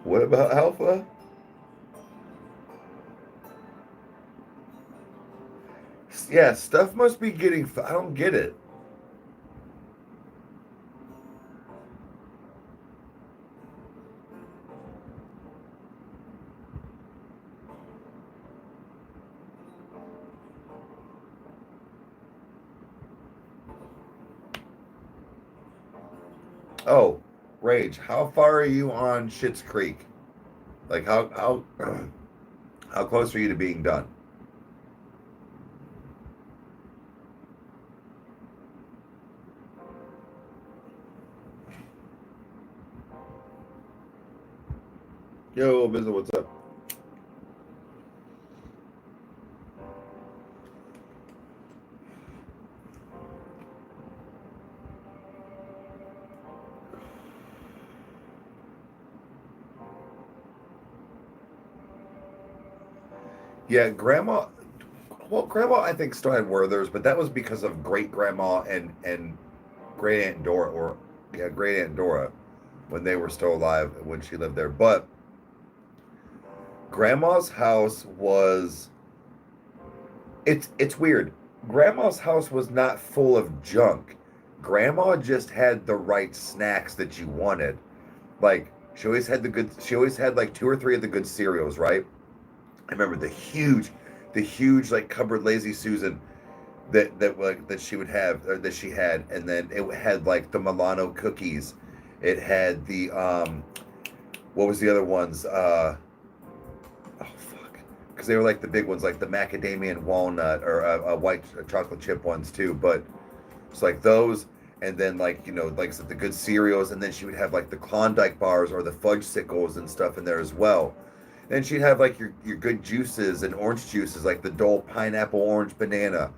What about Alpha? Yeah, stuff must be getting. I don't get it. Oh, Rage, how far are you on Schitt's Creek? Like how close are you to being done? Yo, Bizzle, what's up? Yeah, Grandma. Well, Grandma, I think still had Werther's, but that was because of Great Grandma and Great Aunt Dora, or yeah, Great Aunt Dora, when they were still alive when she lived there. But Grandma's house was. It's weird. Grandma's house was not full of junk. Grandma just had the right snacks that you wanted. Like she always had the good. She always had like two or three of the good cereals, right? I remember the huge like cupboard Lazy Susan that she would have, or that she had, and then it had like the Milano cookies. It had the what was the other ones? Oh fuck, because they were like the big ones, like the macadamia and walnut, or white chocolate chip ones too. But it's like those, and then like like I said, the good cereals, and then she would have like the Klondike bars or the fudge sickles and stuff in there as well. Then she'd have like your good juices and orange juices, like the Dole pineapple, orange, banana.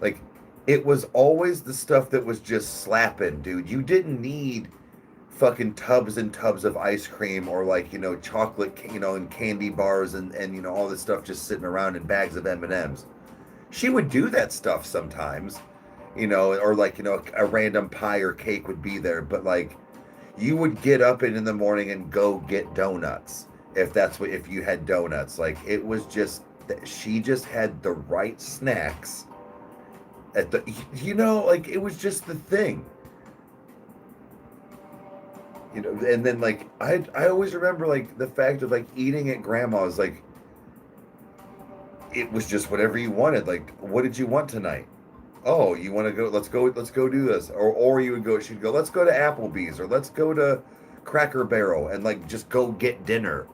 Like it was always the stuff that was just slapping, dude. You didn't need fucking tubs and tubs of ice cream, or like chocolate, and candy bars, and all this stuff just sitting around in bags of M&Ms. She would do that stuff sometimes, or like a random pie or cake would be there, but like you would get up in the morning and go get donuts if you had donuts. Like it was just that she just had the right snacks at the like it was just the thing. And then like I always remember like the fact of like eating at Grandma's, like it was just whatever you wanted. Like, what did you want tonight? Oh, you want to go? Let's go do this. Or she'd go, let's go to Applebee's, or let's go to Cracker Barrel, and like just go get dinner.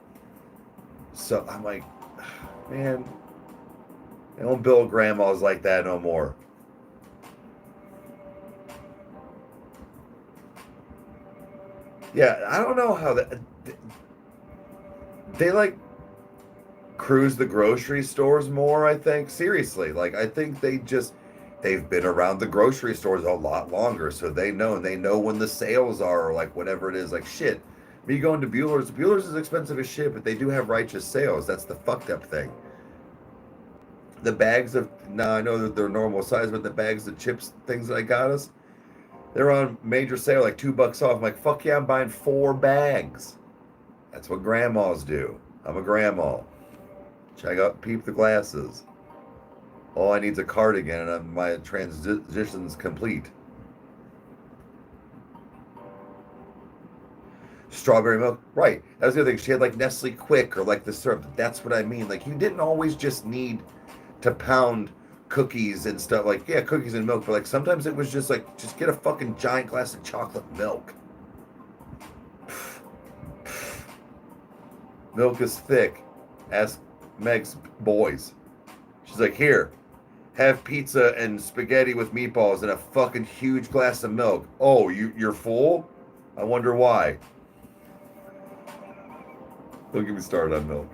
So I'm like, man, they don't build grandmas like that no more. Yeah, I don't know how that they like cruise the grocery stores more, I think. Seriously, like I think they've been around the grocery stores a lot longer, so they know when the sales are, or like whatever it is. Like shit, me going to Bueller's is expensive as shit, but they do have righteous sales. That's the fucked up thing. The bags of, now I know that they're normal size, but the bags of chips things that I got us, they're on major sale, like $2 off. I'm like, fuck yeah, I'm buying 4 bags. That's what grandmas do. I'm a grandma. Check out, peep the glasses. All I need is a cardigan, and my transition's complete. Strawberry milk, right? That was the other thing. She had like Nestle Quick, or like the syrup. That's what I mean. Like you didn't always just need to pound cookies and stuff. Like yeah, cookies and milk, but like sometimes it was just like just get a fucking giant glass of chocolate milk. Milk is thick. Ask Meg's boys. She's like, here, have pizza and spaghetti with meatballs and a fucking huge glass of milk. Oh, you're full? I wonder why. Don't get me started on milk.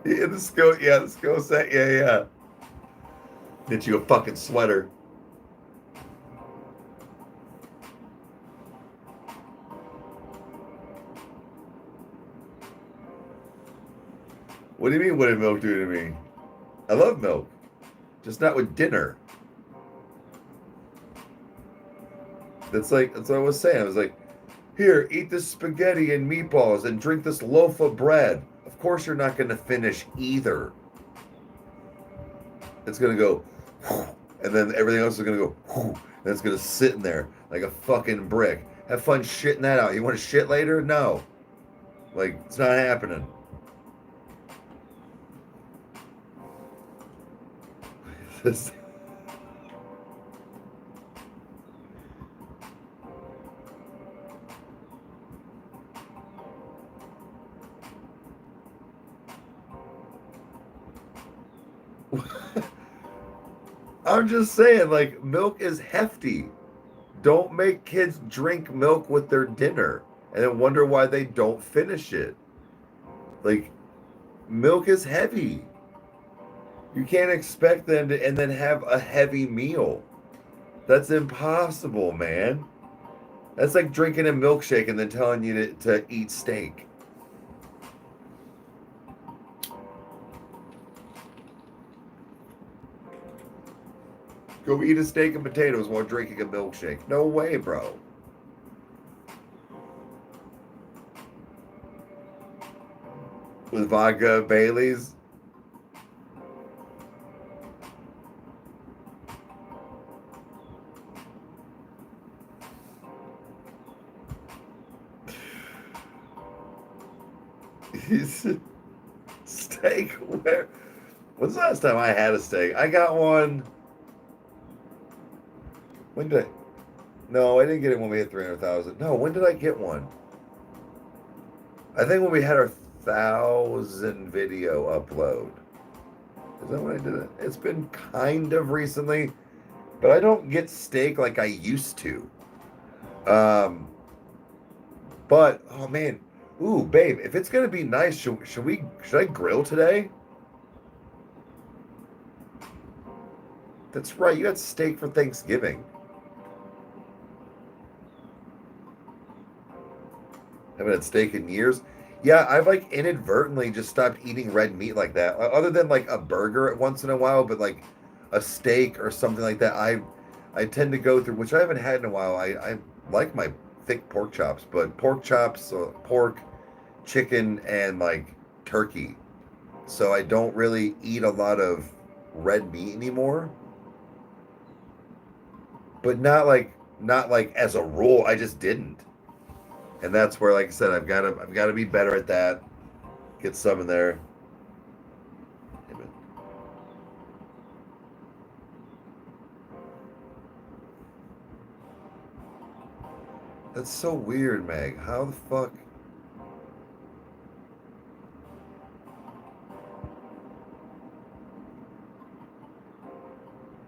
Yeah, the SCO set, yeah. Knit you a fucking sweater. What do you mean, what did milk do to me? I love milk. Just not with dinner. That's what I was saying. I was like, here, eat this spaghetti and meatballs and drink this loaf of bread. Of course you're not going to finish either. It's going to go, and then everything else is going to go, and it's going to sit in there like a fucking brick. Have fun shitting that out. You want to shit later? No. Like, it's not happening. I'm just saying, like, milk is hefty. Don't make kids drink milk with their dinner and then wonder why they don't finish it. Like, milk is heavy. You can't expect them to and then have a heavy meal. That's impossible, man. That's like drinking a milkshake and then telling you to eat steak. Go eat a steak and potatoes while drinking a milkshake. No way, bro. With vodka, Bailey's. Steak? Where? When's the last time I had a steak? I got one. When did I? No, I didn't get it when we hit 300,000. No, when did I get one? I think when we had our 1,000 video upload. Is that when I did it? It's been kind of recently, but I don't get steak like I used to. But oh man, ooh, babe, if it's gonna be nice, should I grill today? That's right, you had steak for Thanksgiving. Haven't had steak in years. Yeah, I've like inadvertently just stopped eating red meat like that. Other than like a burger once in a while, but like a steak or something like that, I tend to go through, which I haven't had in a while. I like my thick pork chops, but pork chops, pork, chicken, and like turkey. So I don't really eat a lot of red meat anymore. But not like as a rule. I just didn't. And that's where, like I said, I've got to be better at that. Get some in there. That's so weird, Meg. How the fuck?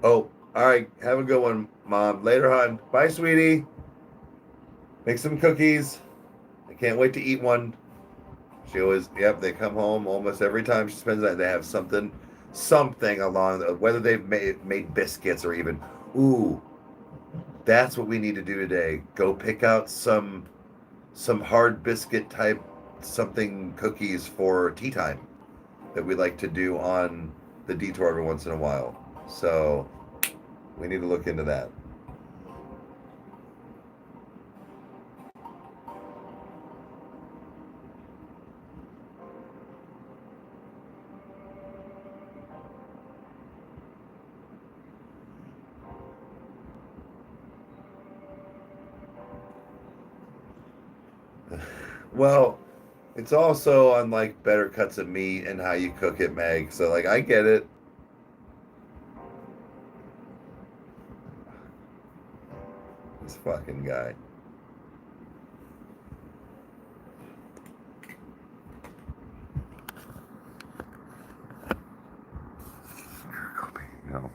Oh, all right. Have a good one, Mom. Later on. Bye, sweetie. Make some cookies. I can't wait to eat one. She always, yep, they come home almost every time she spends that. They have something along, whether they've made biscuits or even, ooh, that's what we need to do today. Go pick out some hard biscuit type something cookies for tea time that we like to do on the detour every once in a while. So we need to look into that. Well, it's also on like better cuts of meat and how you cook it, Meg. So like I get it. This fucking guy. No.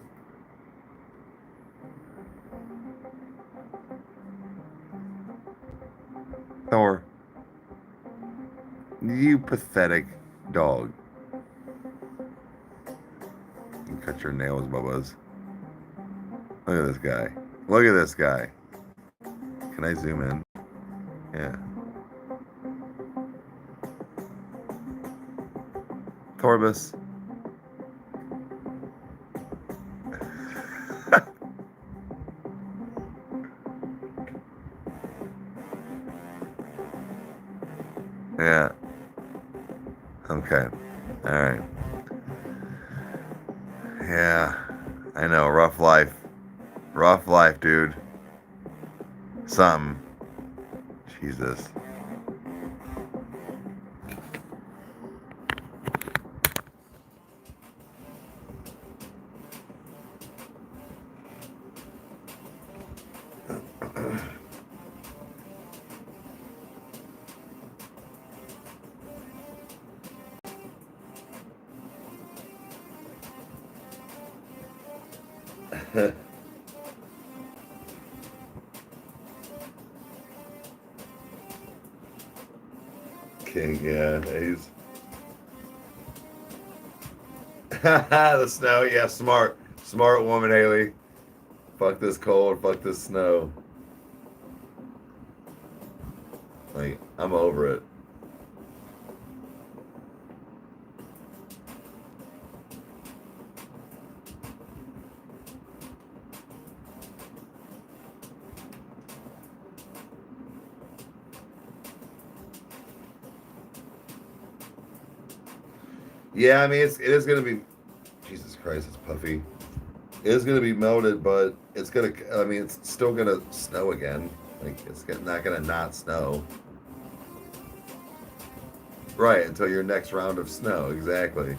Thor. You pathetic dog. You cut your nails, Bubba's. Look at this guy. Look at this guy. Can I zoom in? Yeah. Torbus. Yeah. Okay. All right. Yeah. I know. Rough life. Rough life, dude. Something. Jesus. King, yeah, he's the snow, yeah, smart woman, Haley. Fuck this cold, fuck this snow. Like, I'm over it. Yeah, I mean, it is gonna be. Jesus Christ, it's puffy. It is gonna be melted, but it's gonna. I mean, it's still gonna snow again. Like, not gonna not snow. Right, until your next round of snow. Exactly.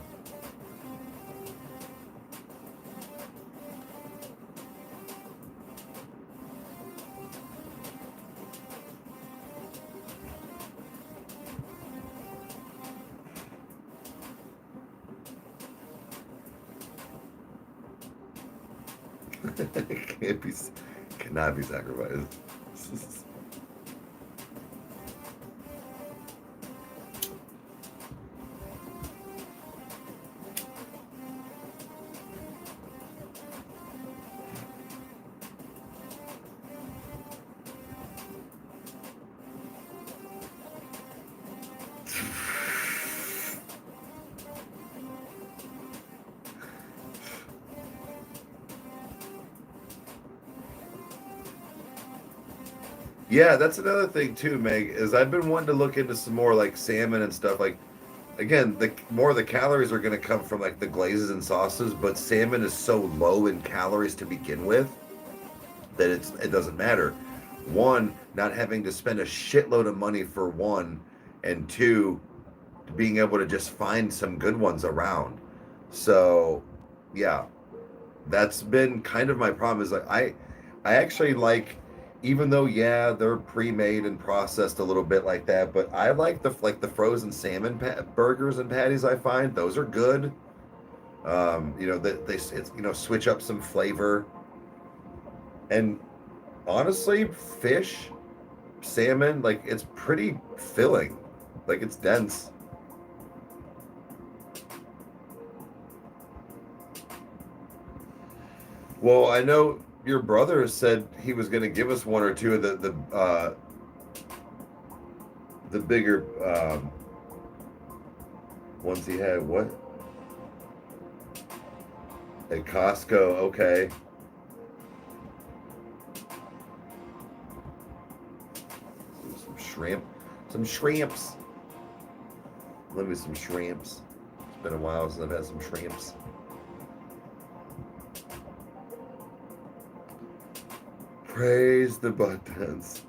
Can't be, cannot be sacrificed. Yeah, that's another thing too, Meg, is I've been wanting to look into some more like salmon and stuff. Like, again, the more the calories are going to come from like the glazes and sauces, but salmon is so low in calories to begin with that it doesn't matter. One, not having to spend a shitload of money for one, and two, being able to just find some good ones around. So, yeah, that's been kind of my problem. Is like I actually like, even though yeah they're pre-made and processed a little bit like that, but I like the frozen salmon burgers and patties. I find those are good. They it's switch up some flavor, and honestly, fish, salmon, like it's pretty filling, like it's dense. Well, I know your brother said he was going to give us one or two of the bigger ones he had. What at Costco? Okay, some shrimp, some shrimps. Let me some shrimps. It's been a while since I've had some shrimps. Praise the buttons.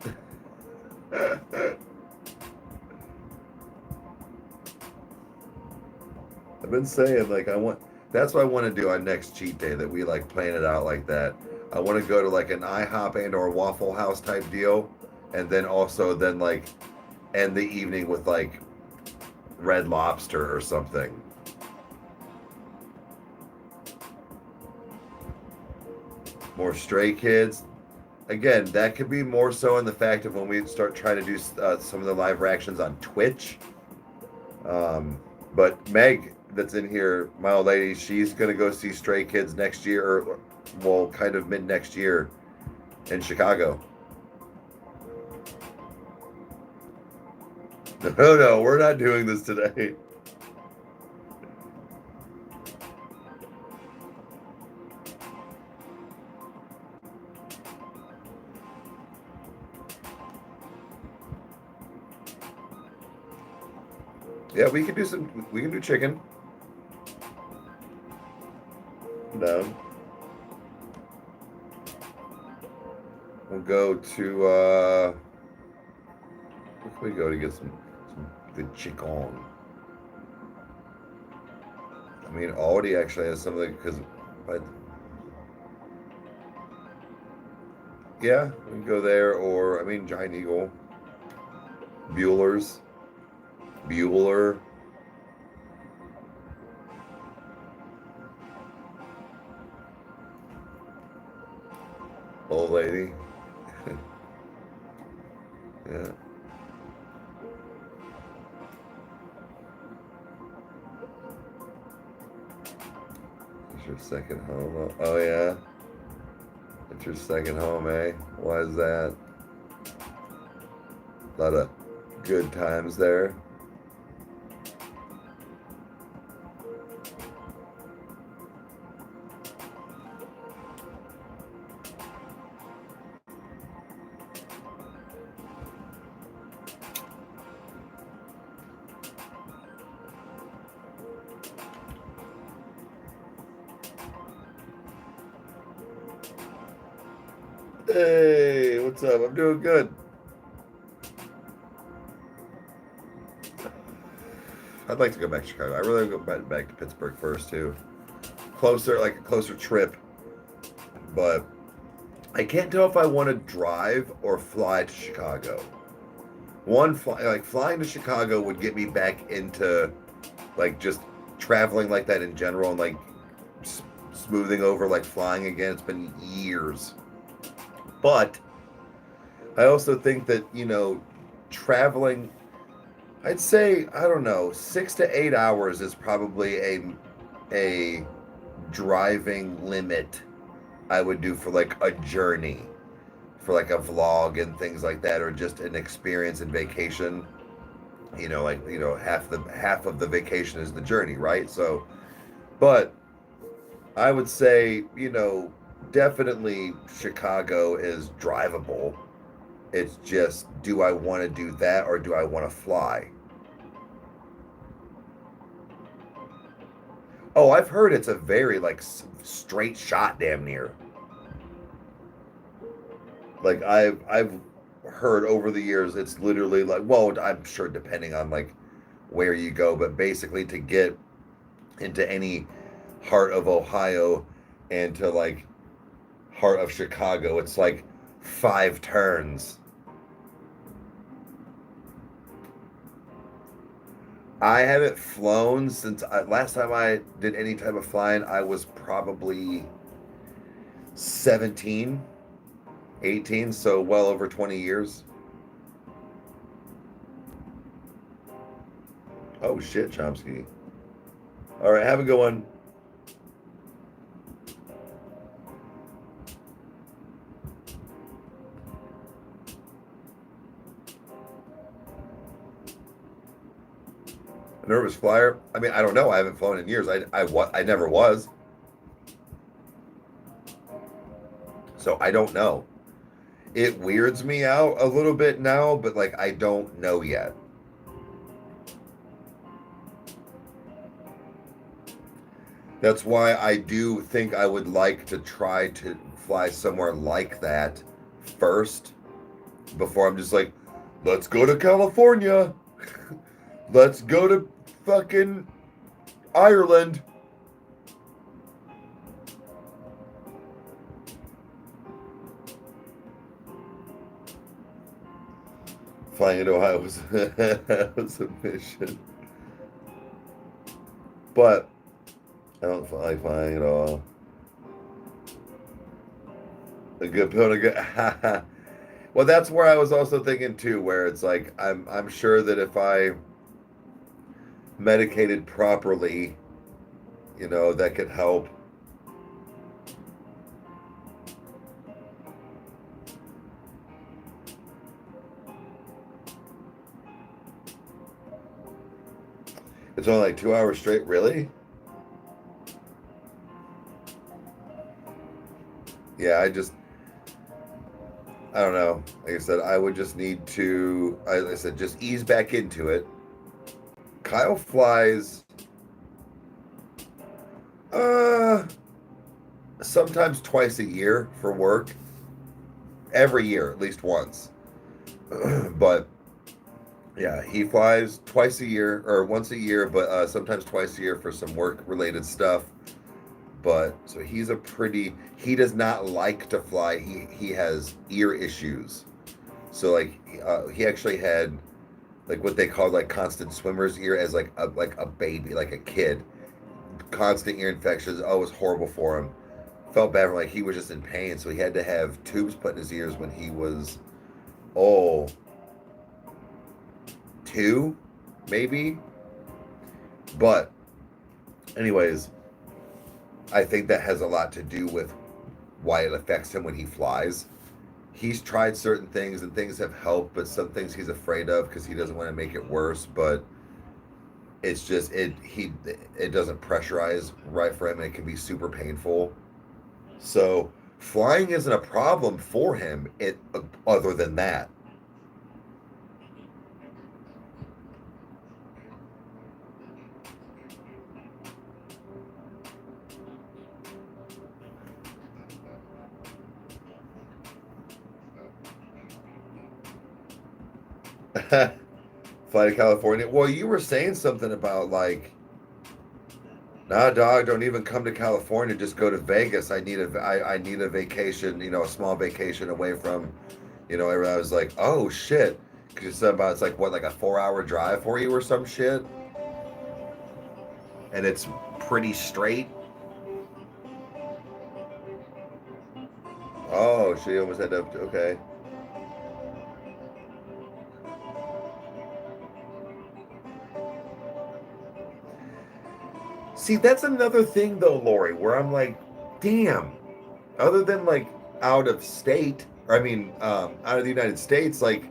I've been saying like I want. That's what I want to do on next cheat day. That we like plan it out like that. I want to go to like an IHOP and or Waffle House type deal, and then also then like end the evening with like Red Lobster or something. More Stray Kids. Again, that could be more so in the fact of when we start trying to do some of the live reactions on Twitch. But Meg, that's in here, my old lady, she's gonna go see Stray Kids next year, or well, kind of mid next year in Chicago. No, no, we're not doing this today. Yeah, we can do some. We can do chicken. No, we'll go to. Where can we go to get some good chicken? I mean, Aldi actually has something because, but yeah, we can go there, or I mean, Giant Eagle, Bueller's, Bueller. Old lady. Yeah. It's your second home. Oh yeah. It's your second home, eh? Why is that? A lot of good times there. Hey, what's up? I'm doing good. I'd like to go back to Chicago. I really want to go back to Pittsburgh first too. Closer, like a closer trip. But I can't tell if I want to drive or fly to Chicago. Flying to Chicago would get me back into like just traveling like that in general and like smoothing over like flying again. It's been years. But I also think that, traveling, I'd say, I don't know, 6 to 8 hours is probably a driving limit I would do for like a journey, for like a vlog and things like that, or just an experience and vacation. Half of the vacation is the journey, right? So, but I would say, definitely Chicago is drivable. It's just, do I want to do that or do I want to fly? Oh, I've heard it's a very like straight shot, damn near. Like I've heard over the years, it's literally like, well, I'm sure depending on like where you go, but basically to get into any heart of Ohio and to like heart of Chicago, it's like 5 turns. I haven't flown since last time I did any type of flying. I was probably 17, 18, so well over 20 years. Oh shit, Chomsky. All right, have a good one. Nervous flyer. I mean, I don't know. I haven't flown in years. I never was. So I don't know. It weirds me out a little bit now, but like I don't know yet. That's why I do think I would like to try to fly somewhere like that first before I'm just like, let's go to California. Let's go to fucking Ireland. Flying in Ohio was, was a mission. But I don't like flying at all. A good pill to good. Well, that's where I was also thinking too, where it's like I'm sure that if I medicated properly, that could help. It's only like 2 hours straight, really? Yeah, I don't know. Like I said, I would just need to, like I said, just ease back into it. Kyle flies, uh, sometimes twice a year for work. Every year, at least once. But yeah, he flies twice a year or once a year, but sometimes twice a year for some work related stuff. But so he does not like to fly. He has ear issues. So like he actually had like what they call like constant swimmer's ear as like a baby, like a kid. Constant ear infections. Oh, it was horrible for him felt bad for like he was just in pain, so he had to have tubes put in his ears when he was oh 2, maybe. But anyways, I think that has a lot to do with why it affects him when he flies. He's tried certain things and things have helped, but some things he's afraid of because he doesn't want to make it worse. But it's just it doesn't pressurize right for him, and it can be super painful. So flying isn't a problem for him. Other than that. Fly to California. Well, you were saying something about like, nah, dog, don't even come to California. Just go to Vegas. I need a vacation. You know, a small vacation away from, you know. I was like, oh shit, because you said about it's like what, like a 4-hour drive for you or some shit, and it's pretty straight. Oh, she almost had to. Okay. See, that's another thing though, Lori, where I'm like, damn. Other than like out of state, or I mean, out of the United States, like,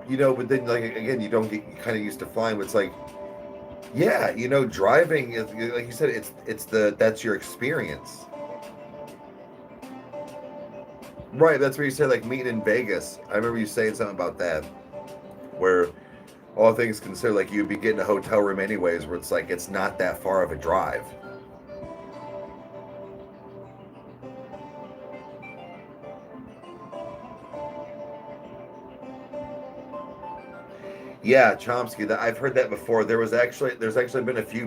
you know, but then like again, you don't get kind of used to flying. But it's like, yeah, you know, driving is like you said, that's your experience, right? That's where you said like meeting in Vegas. I remember you saying something about that, where all things considered, like you'd be getting a hotel room anyways, where it's like it's not that far of a drive. Yeah, Chomsky. That I've heard that before. There's actually been a few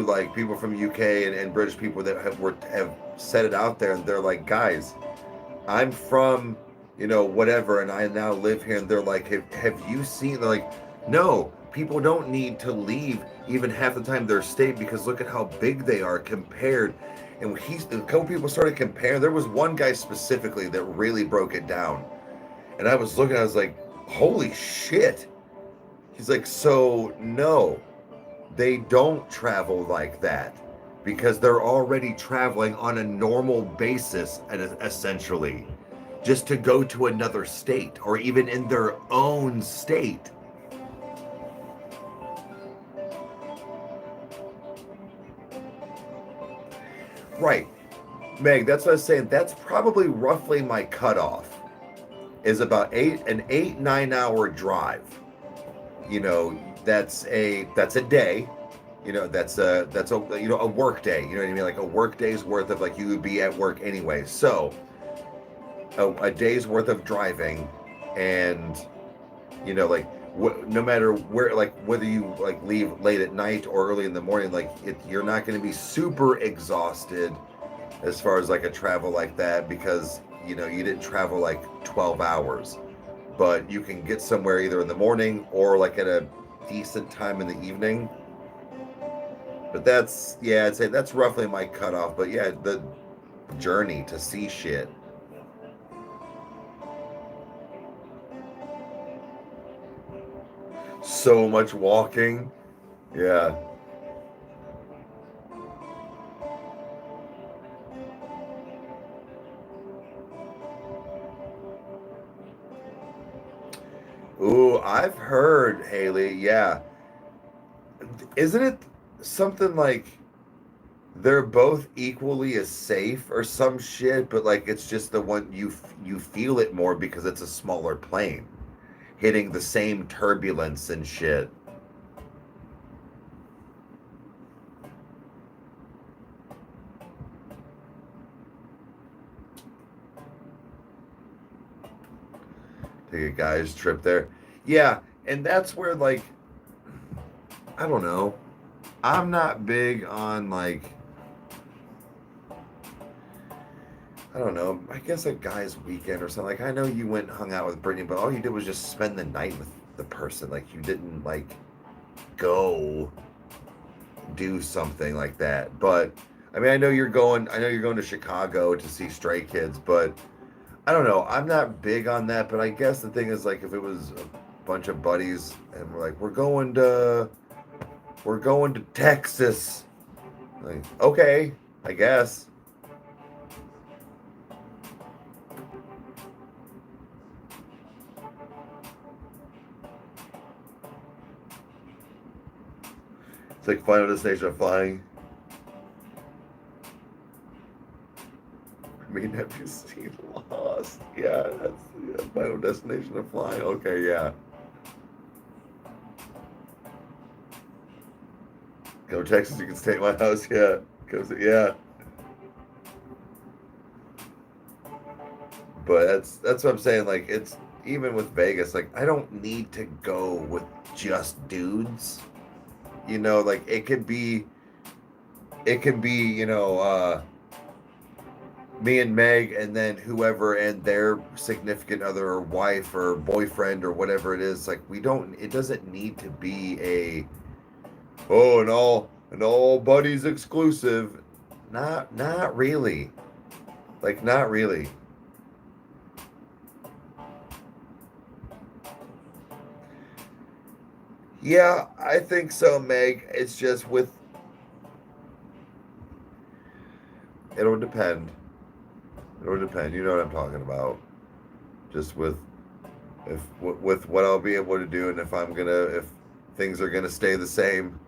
like people from UK and British people that have said it out there, and they're like, guys, I'm from, you know, whatever, and I now live here, and they're like, have you seen? They're like, no, people don't need to leave even half the time their state because look at how big they are compared. And a couple people started comparing. There was one guy specifically that really broke it down, and I was looking, I was like, holy shit. He's like, so no, they don't travel like that because they're already traveling on a normal basis, and essentially just to go to another state or even in their own state. Right. Meg, that's what I was saying. That's probably roughly my cutoff. Is about 9 hour drive. You know, that's a day. You know, that's a you know, a work day. You know what I mean? Like a work day's worth of like you would be at work anyway. So a day's worth of driving, and you know, like no matter where, like whether you like leave late at night or early in the morning, like you're not going to be super exhausted as far as like a travel like that because you know you didn't travel like 12 hours, but you can get somewhere either in the morning or like at a decent time in the evening. But that's, yeah, I'd say that's roughly my cutoff. But yeah, the journey to see shit. So much walking. Yeah. Ooh, I've heard, Haley. Yeah. Isn't it something like they're both equally as safe or some shit, but like it's just the one you feel it more because it's a smaller plane hitting the same turbulence and shit. Take a guy's trip there. Yeah, and that's where like I don't know. I'm not big on like I don't know. I guess a guy's weekend or something. Like I know you went and hung out with Brittany, but all you did was just spend the night with the person. Like you didn't like go do something like that. But I mean, I know you're going to Chicago to see Stray Kids, but I don't know. I'm not big on that, but I guess the thing is, like, if it was a bunch of buddies and we're like, we're going to Texas. Like, okay, I guess. It's like Final Destination of Flying. I mean, have you seen Lost? Yeah, that's Final Destination of Flying. Okay, yeah. Go to Texas, you can stay at my house. Yeah, yeah. But that's what I'm saying. Like, it's even with Vegas. Like, I don't need to go with just dudes. You know, like it could be, me and Meg, and then whoever and their significant other or wife or boyfriend or whatever it is. Like, we don't. It doesn't need to be an all buddies exclusive. Not really. Like, not really. Yeah, I think so, Meg. It's just it'll depend. It'll depend. You know what I'm talking about. Just with what I'll be able to do, and if things are gonna stay the same.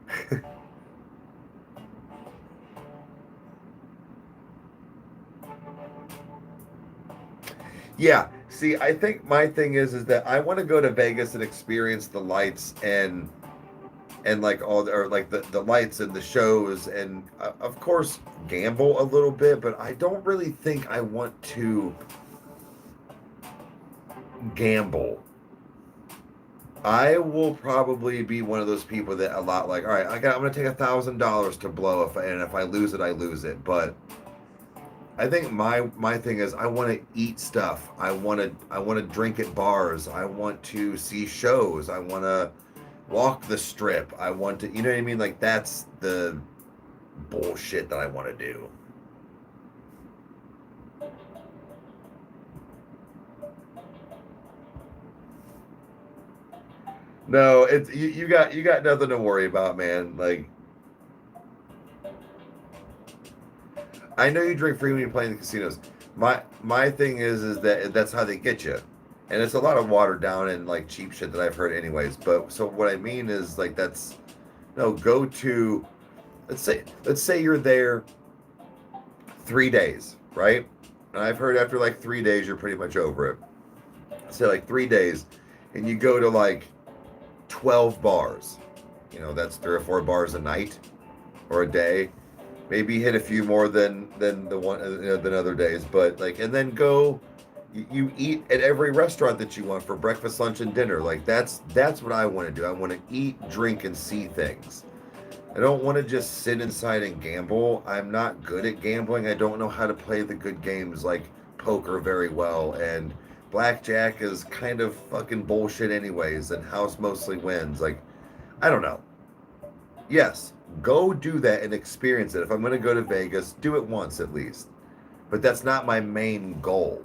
Yeah. See, I think my thing is that I want to go to Vegas and experience the lights and like or like the lights and the shows, and of course gamble a little bit, but I don't really think I want to gamble. I will probably be one of those people that a lot like, all right, I'm gonna take $1,000 to blow, and if I lose it, I lose it. But I think my thing is I want to eat stuff. I want to drink at bars. I want to see shows. I want to walk the strip. I want to, you know what I mean? Like, that's the bullshit that I want to do. No, it's you got nothing to worry about, man. Like, I know you drink free when you play in the casinos. My thing is that that's how they get you, and it's a lot of watered down and like cheap shit that I've heard anyways. But so what I mean is, like, that's no, go to, let's say you're there 3 days, right? And I've heard after like 3 days you're pretty much over it. Say like 3 days, and you go to like 12 bars. You know, that's 3 or 4 bars a night or a day. Maybe hit a few more than the one, than other days, but like, and then go. You eat at every restaurant that you want for breakfast, lunch, and dinner. Like, that's what I want to do. I want to eat, drink, and see things. I don't want to just sit inside and gamble. I'm not good at gambling. I don't know how to play the good games like poker very well, and blackjack is kind of fucking bullshit anyways, and house mostly wins. Like, I don't know. Yes, go do that and experience it. If I'm going to go to Vegas, do it once at least. But that's not my main goal.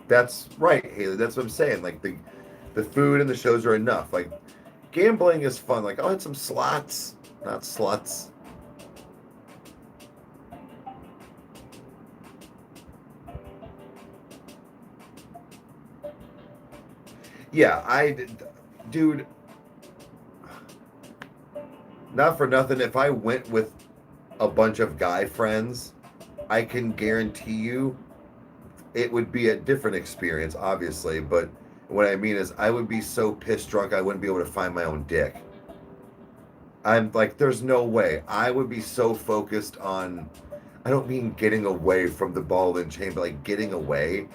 That's right, Haley. That's what I'm saying. Like, the food and the shows are enough. Like, gambling is fun. Like, I'll hit some slots, not sluts. Yeah, dude, not for nothing. If I went with a bunch of guy friends, I can guarantee you it would be a different experience, obviously. But what I mean is, I would be so pissed drunk, I wouldn't be able to find my own dick. I'm like, there's no way. I would be so focused on, I don't mean getting away from the ball and chain, but like getting away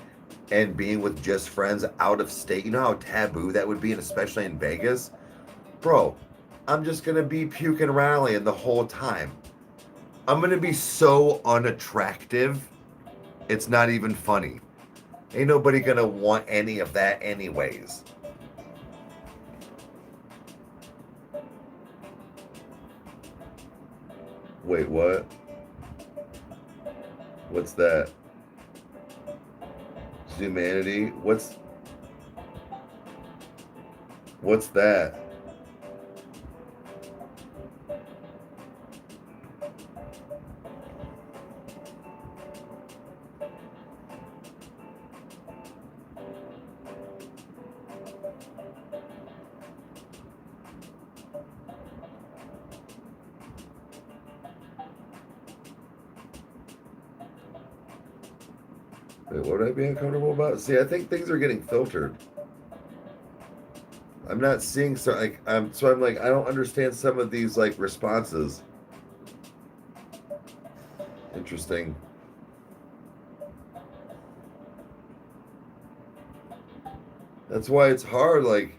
and being with just friends out of state. You know how taboo that would be, and especially in Vegas? Bro, I'm just going to be puking rallying the whole time. I'm going to be so unattractive, it's not even funny. Ain't nobody gonna want any of that anyways. Wait, what? What's that? Humanity? What's that? Wait, what would I be uncomfortable about? See, I think things are getting filtered. I'm not seeing I'm like I don't understand some of these like responses. Interesting. That's why it's hard, like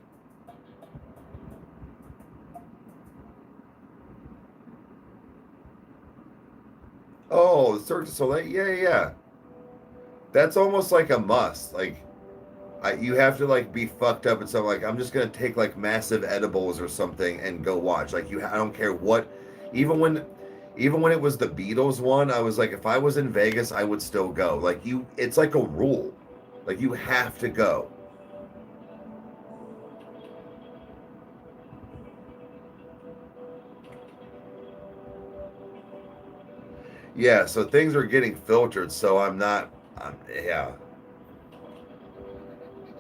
oh, the Cirque du Soleil, yeah. That's almost like a must. Like you have to like be fucked up and something. Like I'm just gonna take like massive edibles or something and go watch. Like I don't care what. Even when, even when it was the Beatles one, I was like, if I was in Vegas, I would still go. Like it's like a rule. Like you have to go. Yeah, so things are getting filtered. So yeah,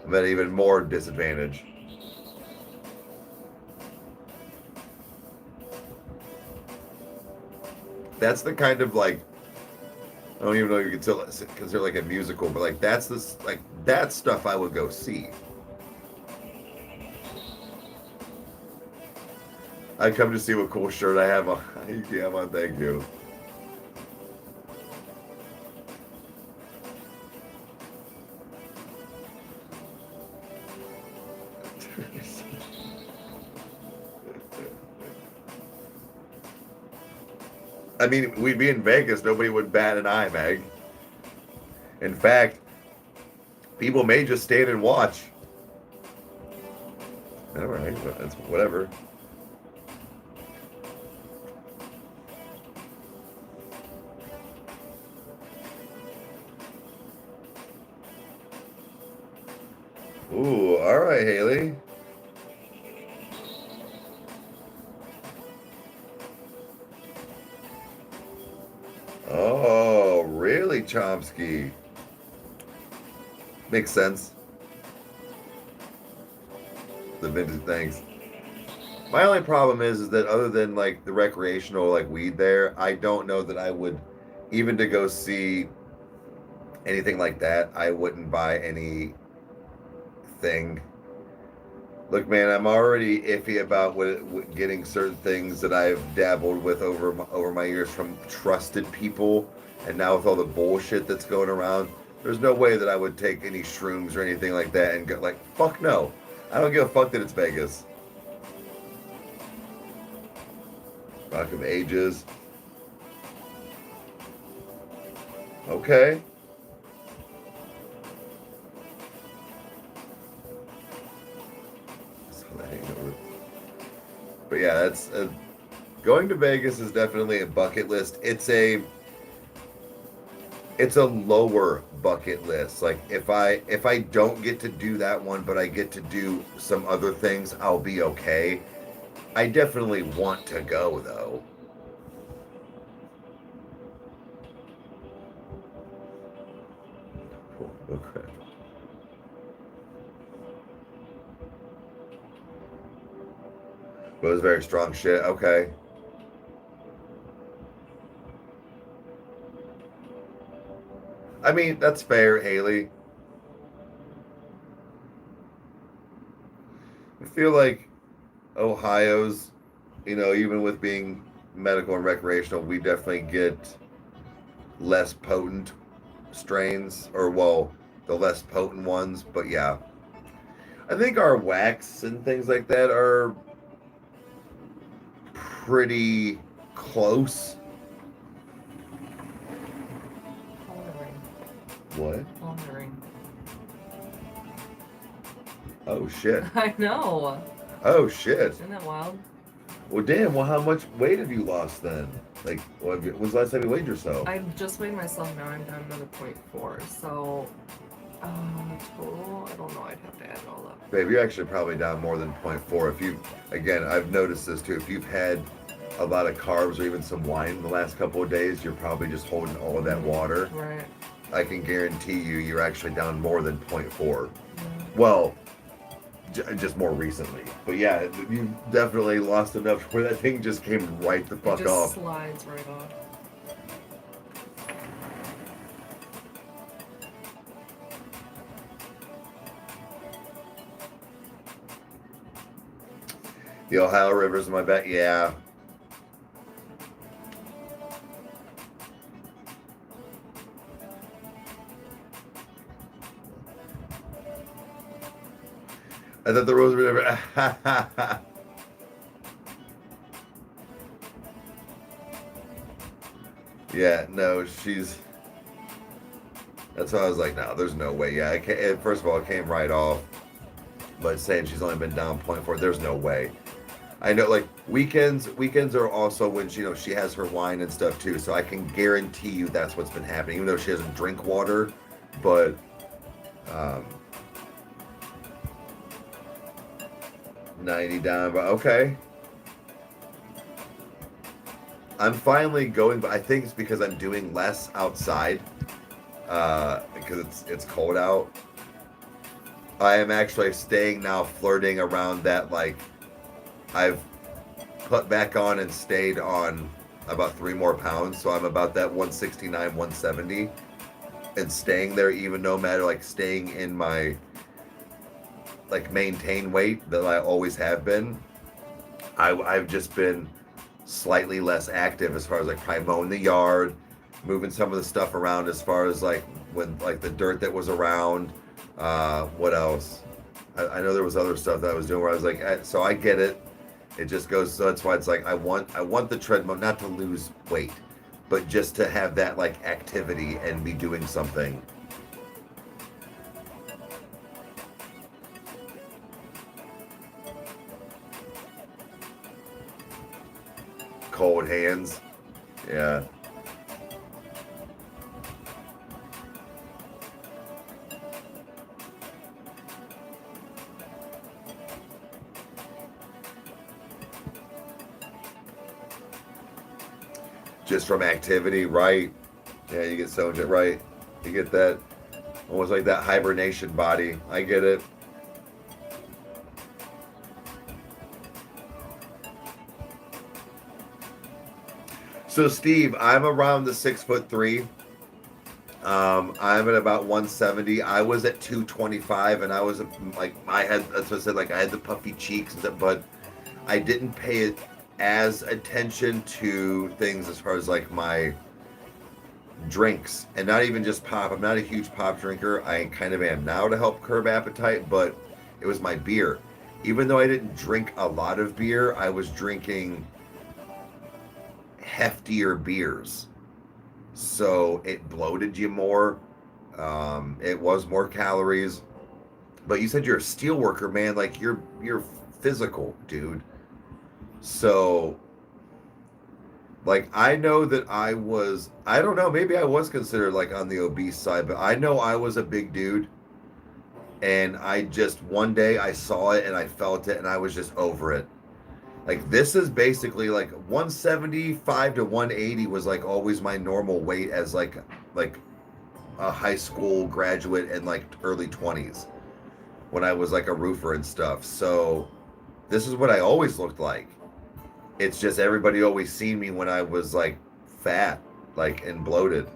I'm at even more disadvantage. That's the kind of like I don't even know if you consider like a musical, but like that's this like that stuff I would go see. I come to see what cool shirt I have on. Yeah, man, thank you. I mean, we'd be in Vegas. Nobody would bat an eye, Meg. In fact, people may just stand and watch. All right, that's whatever. Ooh, all right, Haley. Oh, really, Chomsky? Makes sense. The vintage things. My only problem is that other than like the recreational like weed there, I don't know that I would even to go see anything like that. I wouldn't buy anything. Look, man, I'm already iffy about getting certain things that I've dabbled with over my years from trusted people, and now with all the bullshit that's going around, there's no way that I would take any shrooms or anything like that and go like, fuck no, I don't give a fuck that it's Vegas. Rock of Ages. Okay. But yeah, that's going to Vegas is definitely a bucket list. It's a lower bucket list. Like if I don't get to do that one, but I get to do some other things, I'll be okay. I definitely want to go though. Okay. But it was very strong shit. Okay. I mean, that's fair, Haley. I feel like Ohio's, even with being medical and recreational, we definitely get less potent strains, or well, the less potent ones. But yeah, I think our wax and things like that are pretty close. What? Pondering. Oh shit. I know. Oh shit. Isn't that wild? Well, damn. Well, how much weight have you lost then? Like, when's the last time you weighed yourself? I just weighed myself now. I'm down another 0.4. So, total, I don't know. I'd have to add it all up. Babe, you're actually probably down more than 0.4. If you, again, I've noticed this too. If you've had a lot of carbs or even some wine the last couple of days, you're probably just holding all of that water. Right. I can guarantee you're actually down more than 0.4. Yeah. Well, just more recently. But yeah, you definitely lost enough where that thing just came right the fuck it just off. Slides right off. The Ohio River's in my back. Yeah. I thought the Rosary River. Yeah, no, she's. That's why I was like, no, there's no way. Yeah, first of all, it came right off. But saying she's only been down 0.4, there's no way. I know, like weekends are also when she has her wine and stuff too. So I can guarantee you that's what's been happening. Even though she doesn't drink water, but 90 down. But okay, I'm finally going. But I think it's because I'm doing less outside because it's cold out. I am actually staying now, flirting around that. Like I've put back on and stayed on about 3 more pounds, so I'm about that 169, 170, and staying there, even no matter like staying in my like maintain weight that I always have been. I've just been slightly less active as far as like probably mowing the yard, moving some of the stuff around as far as like when like the dirt that was around. What else? I know there was other stuff that I was doing where I was like, so I get it. It just goes. So that's why it's like I want the treadmill not to lose weight, but just to have that like activity and be doing something. Cold hands. Yeah. Just from activity, right? Yeah, you get so much, right? You get that almost like that hibernation body. I get it. So Steve, I'm around the 6'3". I'm at about 170. I was at 225, and I was like, I had, that's what I said, like I had the puffy cheeks and stuff, but I didn't pay it as attention to things as far as like my drinks, and not even just pop. I'm not a huge pop drinker. I kind of am now to help curb appetite, but it was my beer. Even though I didn't drink a lot of beer, I was drinking heftier beers, so it bloated you more. It was more calories. But you said you're a steel worker, man. Like you're physical, dude. So like I know that I don't know, maybe I was considered like on the obese side, but I know I was a big dude, and I just one day I saw it and I felt it and I was just over it. Like this is basically like 175 to 180 was like always my normal weight as like a high school graduate in like early 20s when I was like a roofer and stuff. So this is what I always looked like. It's just everybody always seen me when I was like fat, like and bloated.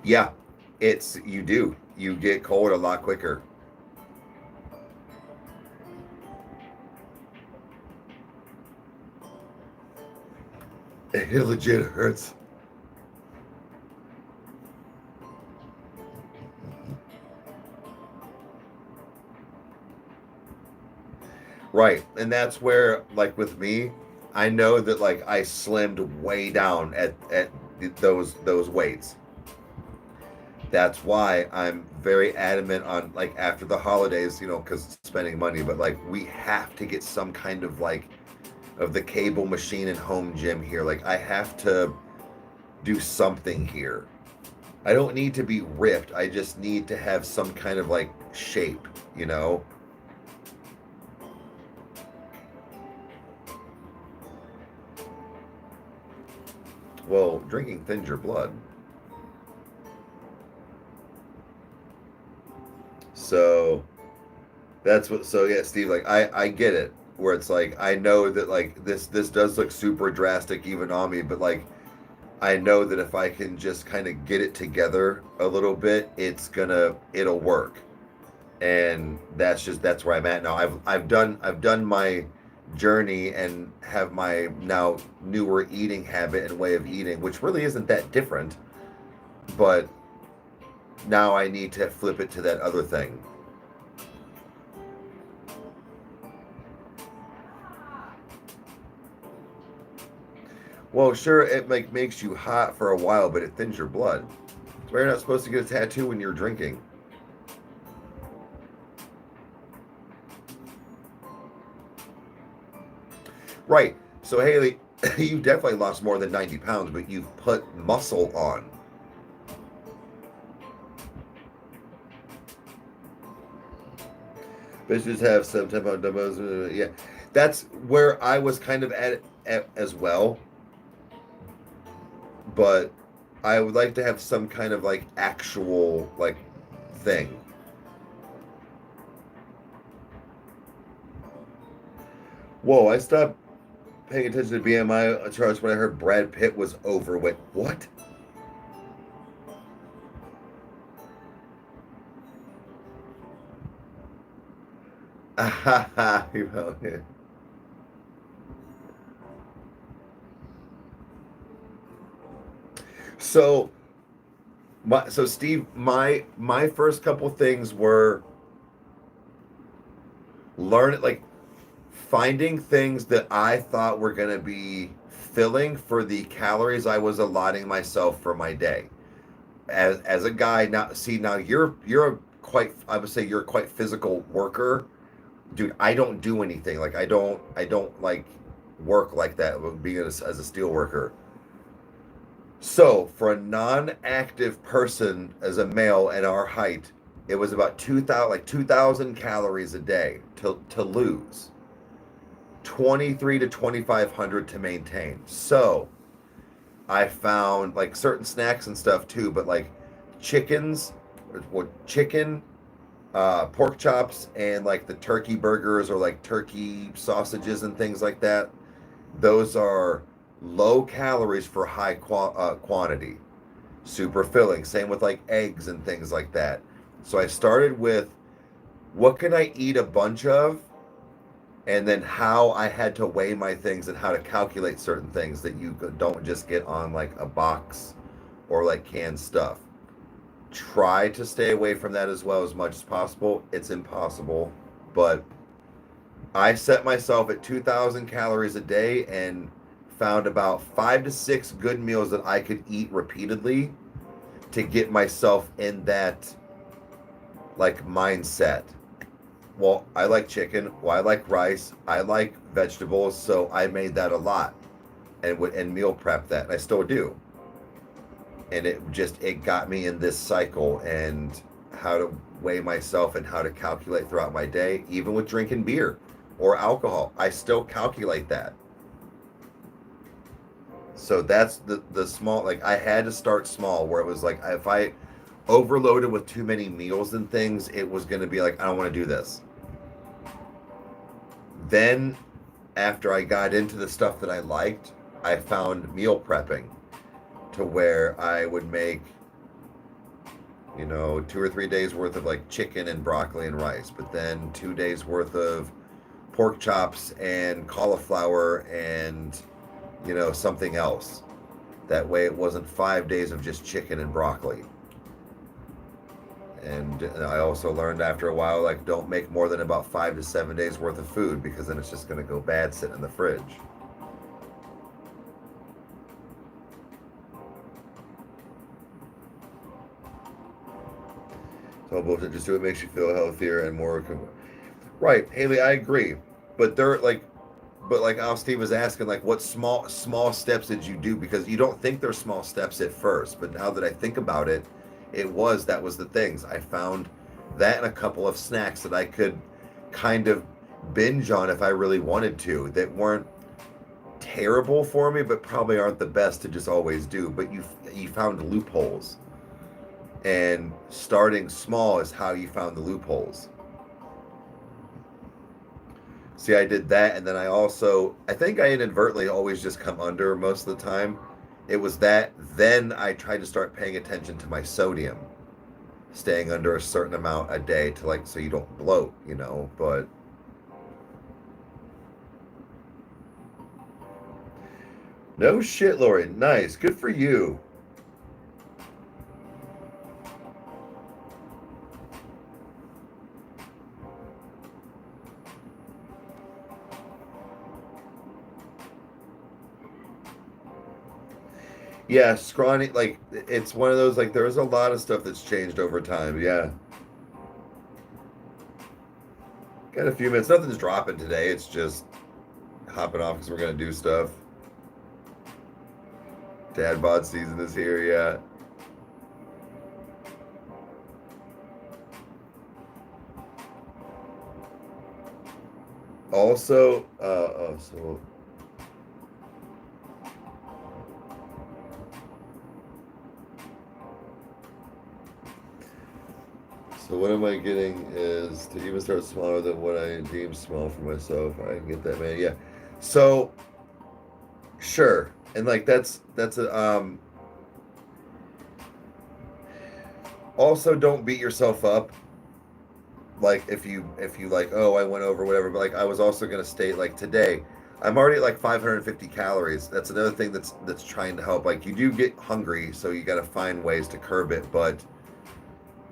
Yeah, you get cold a lot quicker. It legit hurts. Right, and that's where like with me, I know that like I slimmed way down at those weights. That's why I'm very adamant on, like, after the holidays, you know, because spending money, but like we have to get some kind of like of the cable machine and home gym here. Like I have to do something here. I don't need to be ripped. I just need to have some kind of like shape, you know? Well, drinking thins your blood. So that's what, so yeah, Steve, like I get it, where it's like I know that like this does look super drastic even on me, but like I know that if I can just kind of get it together a little bit, it'll work. And that's where I'm at now. I've done my journey and have my now newer eating habit and way of eating, which really isn't that different, but now I need to flip it to that other thing. Well, sure, it like makes you hot for a while, but it thins your blood. That's why you're not supposed to get a tattoo when you're drinking. Right. So Haley, you definitely lost more than 90 pounds, but you've put muscle on. Bitches have some type of demos. Yeah, that's where I was kind of at as well. But I would like to have some kind of like actual like thing. Whoa! I stopped paying attention to BMI charts when I heard Brad Pitt was overweight. What? So, Steve, my first couple things were finding things that I thought were gonna be filling for the calories I was allotting myself for my day. As a guy now you're quite, I would say you're quite physical worker. Dude, I don't do anything. Like I don't like work like that being as a steel worker. So for a non-active person as a male at our height, it was about 2,000 calories a day to lose. 23 to 2,500 to maintain. So I found like certain snacks and stuff too, but like chicken, pork chops, and like the turkey burgers or like turkey sausages and things like that. Those are low calories for high quantity, super filling. Same with like eggs and things like that. So I started with what can I eat a bunch of, and then how I had to weigh my things and how to calculate certain things that you don't just get on like a box or like canned stuff. Try to stay away from that as well as much as possible. It's impossible, but I set myself at 2,000 calories a day and found about 5 to 6 good meals that I could eat repeatedly to get myself in that like mindset. Well, I like chicken. Well, I like rice. I like vegetables. So I made that a lot and meal prep that. And I still do. And it got me in this cycle and how to weigh myself and how to calculate throughout my day, even with drinking beer or alcohol. I still calculate that. So that's the small, like I had to start small where it was like if I overloaded with too many meals and things, it was going to be like, I don't want to do this. Then after I got into the stuff that I liked, I found meal prepping to where I would make, 2 or 3 days worth of like chicken and broccoli and rice, but then 2 days worth of pork chops and cauliflower and something else. That way it wasn't 5 days of just chicken and broccoli. And I also learned after a while, like, don't make more than about 5 to 7 days worth of food because then it's just going to go bad sitting in the fridge. Oh, bullshit. Just do it makes you feel healthier and more. Right, Haley. I agree. But they're like, but like Al Steve was asking, like, what small steps did you do? Because you don't think they're small steps at first, but now that I think about it, that was the things I found, that and a couple of snacks that I could kind of binge on if I really wanted to, that weren't terrible for me, but probably aren't the best to just always do. But you found loopholes, and starting small is how you found the loopholes. See, I did that, and then I think I inadvertently always just come under most of the time. It was that. Then I tried to start paying attention to my sodium, staying under a certain amount a day to like, so you don't bloat, but. No shit, Lori. Nice. Good for you. Yeah, scrawny, like, it's one of those, like, there's a lot of stuff that's changed over time. Yeah. Got a few minutes. Nothing's dropping today. It's just hopping off because we're going to do stuff. Dad bod season is here, yeah. Also, so what am I getting is to even start smaller than what I deem small for myself. I can get that, man. Yeah. So, sure. And like that's a also don't beat yourself up. Like if you like, oh, I went over whatever, but like I was also gonna state, like, today I'm already at like 550 calories. That's another thing that's trying to help. Like, you do get hungry, so you got to find ways to curb it, but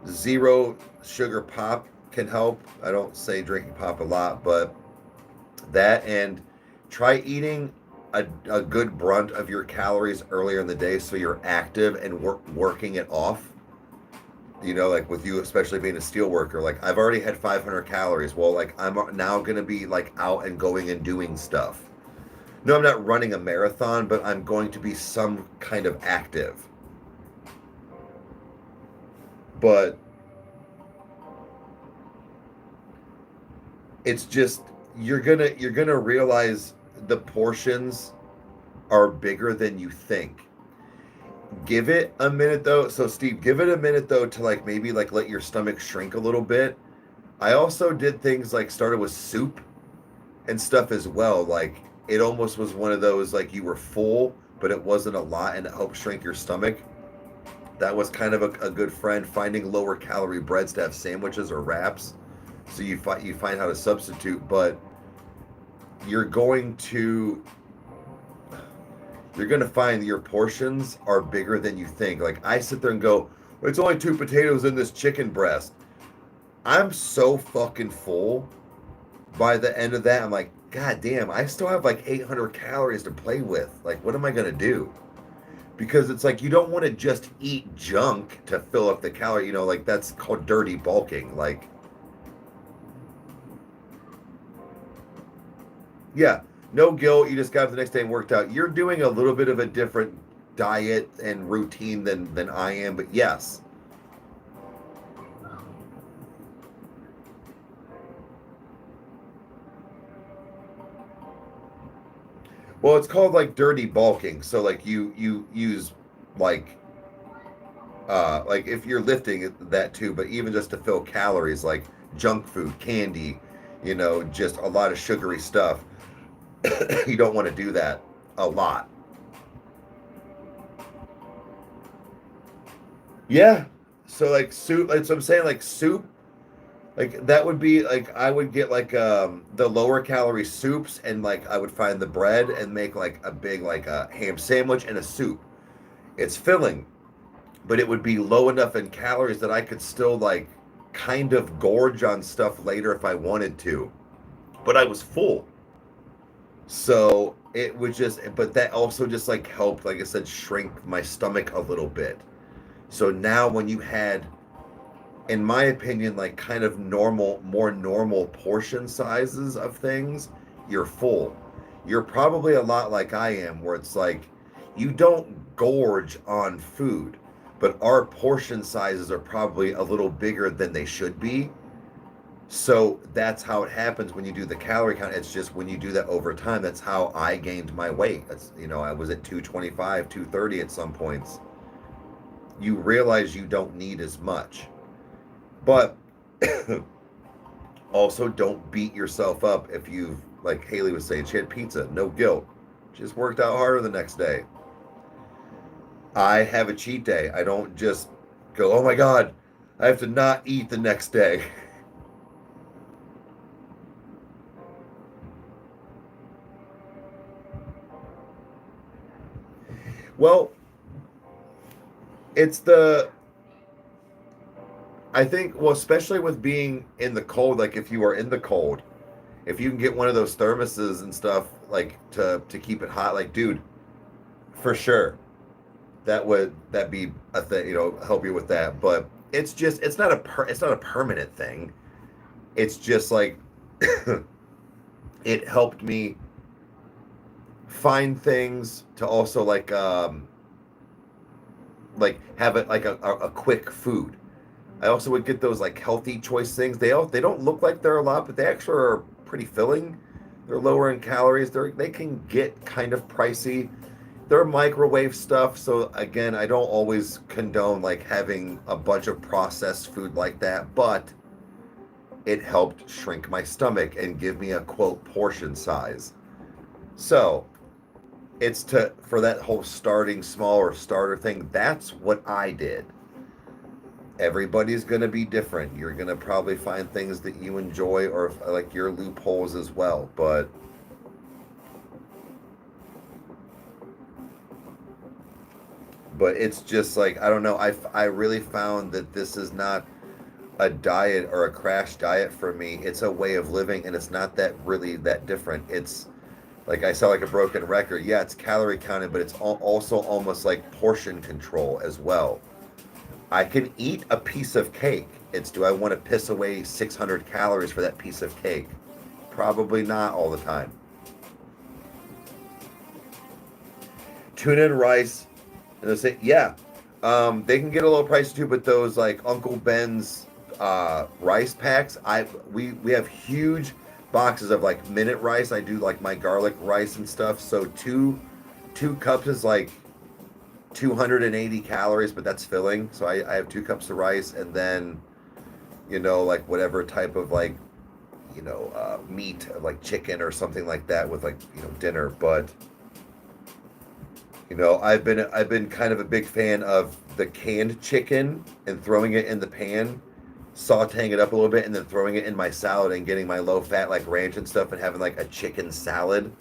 zero sugar pop can help. I don't say drinking pop a lot, but that, and try eating a good brunt of your calories earlier in the day so you're active and working it off. Like with you, especially being a steel worker, like I've already had 500 calories. Well, like I'm now going to be like out and going and doing stuff. No, I'm not running a marathon, but I'm going to be some kind of active. But it's just, you're gonna realize the portions are bigger than you think. Give it a minute though. So Steve, give it a minute though to like maybe like let your stomach shrink a little bit. I also did things like started with soup and stuff as well. Like it almost was one of those, like, you were full, but it wasn't a lot, and it helped shrink your stomach. That was kind of a good friend. Finding lower calorie breads to have sandwiches or wraps, so you find how to substitute. But you're going to find your portions are bigger than you think. Like I sit there and go, it's only 2 potatoes in this chicken breast. I'm so fucking full. By the end of that, I'm like, God damn, I still have like 800 calories to play with. Like, what am I gonna do? Because it's like, you don't want to just eat junk to fill up the calorie. Like that's called dirty bulking. Like, yeah, no guilt. You just got up the next day and worked out. You're doing a little bit of a different diet and routine than I am, but yes. Well, it's called like dirty bulking. So like you use like if you're lifting, that too, but even just to fill calories, like junk food, candy, just a lot of sugary stuff. You don't want to do that a lot. Yeah. So like soup, like, so I'm saying, like soup, like that would be like, I would get like the lower calorie soups, and like I would find the bread and make like a big like a ham sandwich and a soup. It's filling, but it would be low enough in calories that I could still like kind of gorge on stuff later if I wanted to. But I was full. So it would just, but that also just like helped, like I said, shrink my stomach a little bit. So now when you had in my opinion, like kind of normal, more normal portion sizes of things, you're full. You're probably a lot like I am, where it's like you don't gorge on food, but our portion sizes are probably a little bigger than they should be. So that's how it happens when you do the calorie count. It's just when you do that over time, that's how I gained my weight. That's, I was at 225, 230 at some points. You realize you don't need as much. But also don't beat yourself up if you've, like Haley was saying, she had pizza, no guilt. Just worked out harder the next day. I have a cheat day. I don't just go, oh my God, I have to not eat the next day. Well, it's I think, well, especially with being in the cold, like if you are in the cold, if you can get one of those thermoses and stuff, like to keep it hot, like, dude, for sure, that be a thing, help you with that. But it's not it's not a permanent thing. It's just like it helped me find things to also like have it like a quick food. I also would get those like healthy choice things. They don't look like they're a lot, but they actually are pretty filling. They're lower in calories. They can get kind of pricey. They're microwave stuff, so again, I don't always condone like having a bunch of processed food like that, but it helped shrink my stomach and give me a quote portion size. So it's for that whole starting small or starter thing. That's what I did. Everybody's going to be different. You're going to probably find things that you enjoy or like your loopholes as well. But it's just like, I don't know. I really found that this is not a diet or a crash diet for me. It's a way of living, and it's not that really that different. It's like I sound like a broken record. Yeah, it's calorie counting, but it's also almost like portion control as well. I can eat a piece of cake. It's, do I want to piss away 600 calories for that piece of cake? Probably not all the time. Tuna and rice, and they say, yeah, they can get a little pricey too. But those like Uncle Ben's rice packs, we have huge boxes of like minute rice. I do like my garlic rice and stuff. So two cups is like 280 calories, but that's filling. So I have 2 cups of rice, and then like whatever type of like meat, like chicken or something like that with like dinner. But I've been kind of a big fan of the canned chicken and throwing it in the pan, sauteing it up a little bit, and then throwing it in my salad and getting my low fat like ranch and stuff and having like a chicken salad.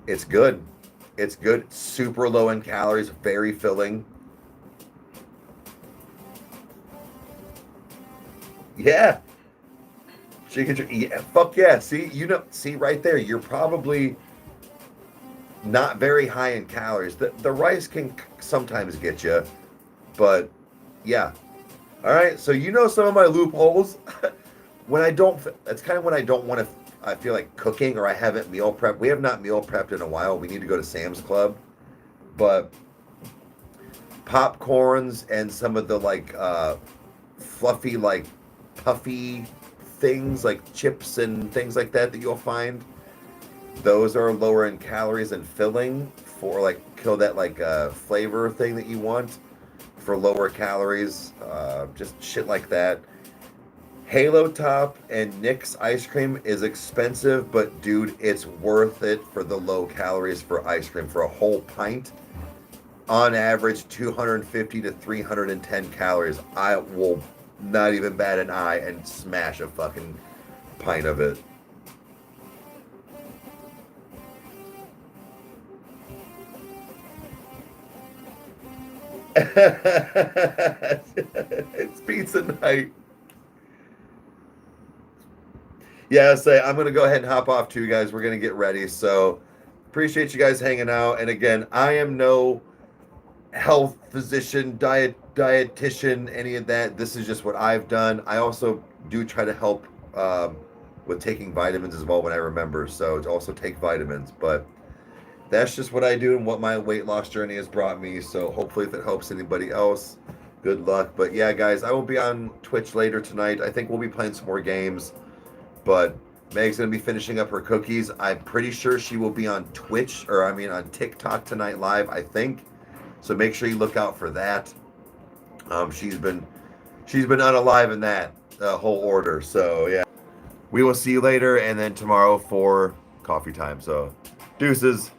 It's good. It's good. Super low in calories, very filling. Yeah. Chicken, yeah, fuck yeah. See right there. You're probably not very high in calories. The rice can sometimes get you, but yeah. All right, so some of my loopholes. When I don't, that's kind of when I don't want to. I feel like cooking, or I haven't meal prepped. We have not meal prepped in a while. We need to go to Sam's Club, but popcorns and some of the like fluffy, like puffy things, like chips and things like that you'll find. Those are lower in calories and filling for like kill that like flavor thing that you want for lower calories. Just shit like that. Halo Top and Nick's ice cream is expensive, but dude, it's worth it for the low calories for ice cream. For a whole pint, on average 250 to 310 calories. I will not even bat an eye and smash a fucking pint of it. It's pizza night. Yeah, I'm gonna go ahead and hop off too, guys. We're gonna get ready. So appreciate you guys hanging out. And again, I am no health physician, dietitian, any of that. This is just what I've done. I also do try to help with taking vitamins as well when I remember. So to also take vitamins, but that's just what I do and what my weight loss journey has brought me. So hopefully if it helps anybody else, good luck. But yeah, guys, I will be on Twitch later tonight. I think we'll be playing some more games, but Meg's going to be finishing up her cookies. I'm pretty sure she will be on Twitch, or I mean on TikTok tonight live, I think. So make sure you look out for that. She's been unalive in that whole order. So yeah, we will see you later, and then tomorrow for coffee time. So deuces.